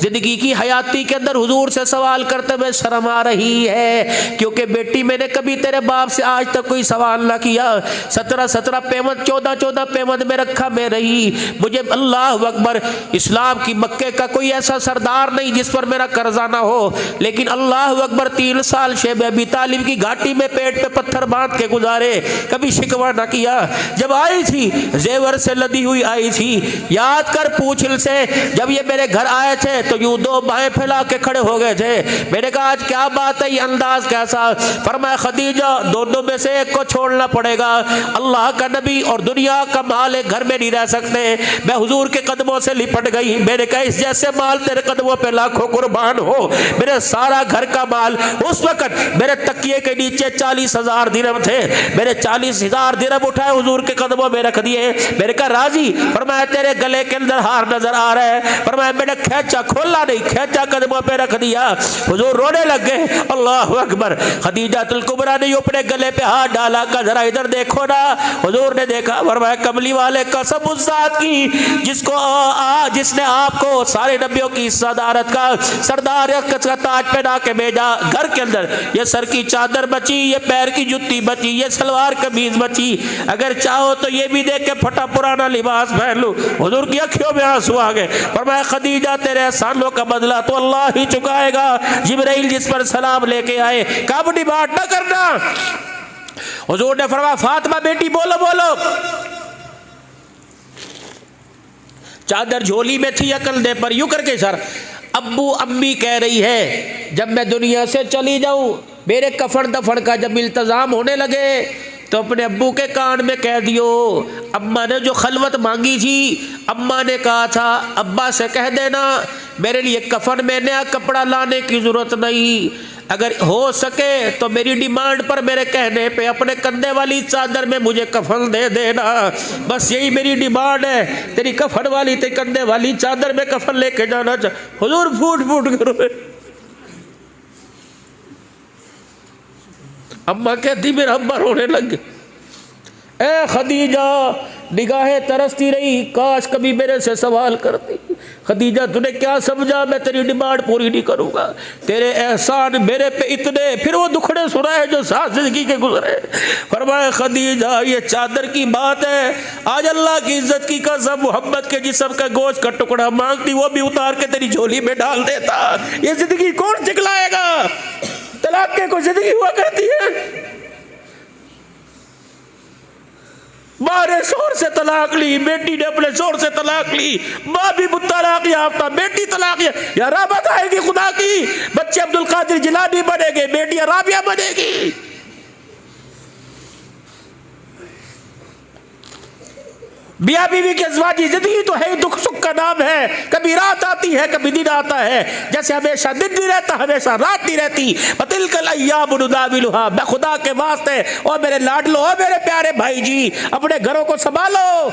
जिंदगी की हयाती के अंदर हुजूर से सवाल करते हुए शर्म आ रही है, क्योंकि बेटी मैंने कभी तेरे बाप से आज तक कोई सवाल ना किया। 17 पेमंद 14 पेमंद में रखा मैं रही। मुझे अल्लाह अकबर इस्लाम की मक्के का कोई ऐसा सरदार नहीं जिस पर मेरा कर्जा ना हो, लेकिन अल्लाह अकबर 3 साल शेब अबी तालिब की घाटी में पेट पे पत्थर बांध के गुजार गुजारे, कभी शिकवा ना किया। जब आई थी जेवर से लदी हुई आई थी, याद कर पूछ से जब ये मेरे घर आए थे तो यूं दो बाहें फैला के खड़े हो गए थे। मैंने कहा आज क्या बात है, ये अंदाज कैसा? फरमाया खदीजा दोनों में से एक को छोड़ना पड़ेगा, अल्लाह का नबी और दुनिया का माल एक घर में नहीं रह सकते। मैं हुजूर के कदमों से लिपट गई। मैंने कहा इस जैसे माल तेरे कदमों पे लाखों कुर्बान हो। मेरे सारा घर का माल, उस वक्त मेरे तकिए के नीचे 40,000 दिरहम थे। मेरे 40,000 दिरहम उठाए हुजूर के कदमों में रख दिए। मैंने कहा राजी? फरमाया तेरे गले के अंदर हार नजर आ रहा है। फरमाया मैंने खींचा, खोला नहीं, खींचा कदमों पे रख दिया। हुजूर रोने लग गए। अल्लाह अकबर। खदीजातुल कुबरा ने अपने गले पे हाथ डाला, का जरा इधर देखो ना। हुजूर ने देखा। फरमाया कमली वाले कसम उस जात की जिसने आपको सारे नबियों की सदारत का सरदार का ताज पहना के भेजा। घर के अंदर ये सर की चादर बची, ये पैर की जुत्ती बची, ये सलवार कमीज बची। अगर चाहो तो ये भी देख के फटा पुराना लिबास पहन लूं। हुजूर की अखियों में आंसू आ गए। फरमाया खदीजा तेरे एहसानों का बदला तो अल्लाह ही चुकाएगा। जिब्राइल जिस पर सलाम लेके आए, कब डिमांड न करना। हुजूर ने फरमाया फातिमा बेटी बोलो बोलो। चादर झोली में थी, अकल दे पर यूं करके सर अब्बू अम्मी कह रही है जब मैं दुनिया से चली जाऊं, मेरे कफन दफन का जब इल्तजाम होने लगे तो अपने अब्बू के कान में कह दियो। अम्मा ने जो खलवत मांगी थी, अम्मा ने कहा था अब्बा से कह देना मेरे लिए कफन में नया कपड़ा लाने की ज़रूरत नहीं, अगर हो सके तो मेरी डिमांड पर मेरे कहने पे अपने कंधे वाली चादर में मुझे कफन दे देना। बस यही मेरी डिमांड है, तेरी कफन वाली तेरी कंधे वाली चादर में कफन लेके जाना। हुजूर फूट फूट करो। अम्मा कहती मेरा अब्बा रोने लग गए। ए खदीजा निगाहें तरसती रही, काश कभी मेरे से सवाल करती। खदीजा तूने क्या समझा मैं तेरी डिमांड पूरी नहीं करूंगा, तेरे एहसान मेरे पे इतने। फिर वो दुखड़े सुनाए जो साथ जिंदगी के गुजरे। फरमाया खदीजा ये चादर की बात है, आज अल्लाह की इज्जत की कसम मोहम्मद के जिस्म का गोश्त का टुकड़ा मांगती वो भी उतार के तेरी झोली में डाल देता। ये जिंदगी कौन चिकलाएगा? तलाक के कोई जिंदगी हुआ करती है? माँ ने शोर से तलाक ली, बेटी ने अपने शोर से तलाक ली, माँ भी तलाक याफ्ता, बेटी तलाक या राबत आएगी खुदा की। बच्चे अब्दुल कादिर जिलानी बनेंगे, बेटियां राबिया बनेगी। मियाँ बीवी की अज़वाजी जिंदगी तो है, दुख सुख का नाम है। कभी रात आती है, कभी दिन आता है। जैसे हमेशा दिन नहीं रहता, हमेशा रात नहीं रहती। बतिलकल अय्याम नुदाविलुहा। मैं खुदा के वास्ते और मेरे लाडलो और मेरे प्यारे भाई जी अपने घरों को संभालो।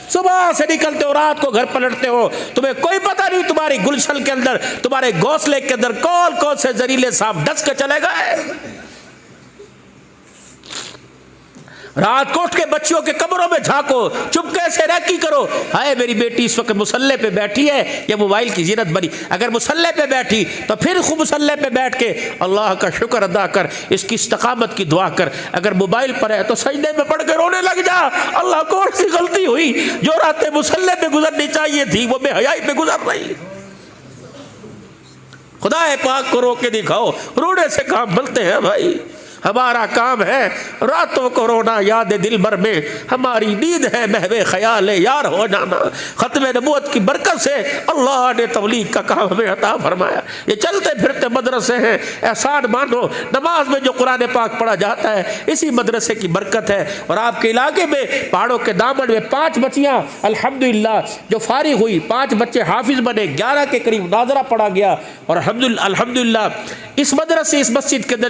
सुबह से निकलते हो, रात को घर पलटते हो, तुम्हें कोई पता नहीं तुम्हारी गुलशन के अंदर, तुम्हारे घोंसले के अंदर कौन कौन से जहरीले सांप डस के चले गए। रात को उठ के बच्चियों के कमरों में झांको, चुपके से रैकी करो। हाय मेरी बेटी इस वक्त मुसल्ले पे बैठी है, ये मोबाइल की जीनत बनी। अगर मुसल्ले पे बैठी तो फिर खूब मुसल्ले पे बैठ के अल्लाह का शुक्र अदा कर, इसकी इस्तकामत की दुआ कर। अगर मोबाइल पर है तो सजदे में पड़ के रोने लग जा। अल्लाह कौन सी गलती हुई जो रातें मुसल्ले पे गुजरनी चाहिए थी वो बेहयाई पे गुजर रही। खुदा पाक को रोक के दिखाओ। रोने से काम बनते हैं भाई। हमारा काम है रातों को रोना, याद दिल भर में हमारी नींद है महवे ख्याल यार हो जाना। ख़त्म नबूवत की बरकत से अल्लाह ने तबलीग का काम हमें अता फरमाया। ये चलते फिरते मदरसे हैं, एहसान मानो। नमाज में जो कुरान पाक पढ़ा जाता है इसी मदरसे की बरकत है। और आपके इलाके में पहाड़ों के दामन में 5 बच्चियाँ अल्हम्दुलिल्लाह जो फारिग हुई, 5 बच्चे हाफिज बने, 11 के करीब नाज़रा पढ़ा गया। और अल्हम्दुलिल्लाह इस मदरसे इस मस्जिद के अंदर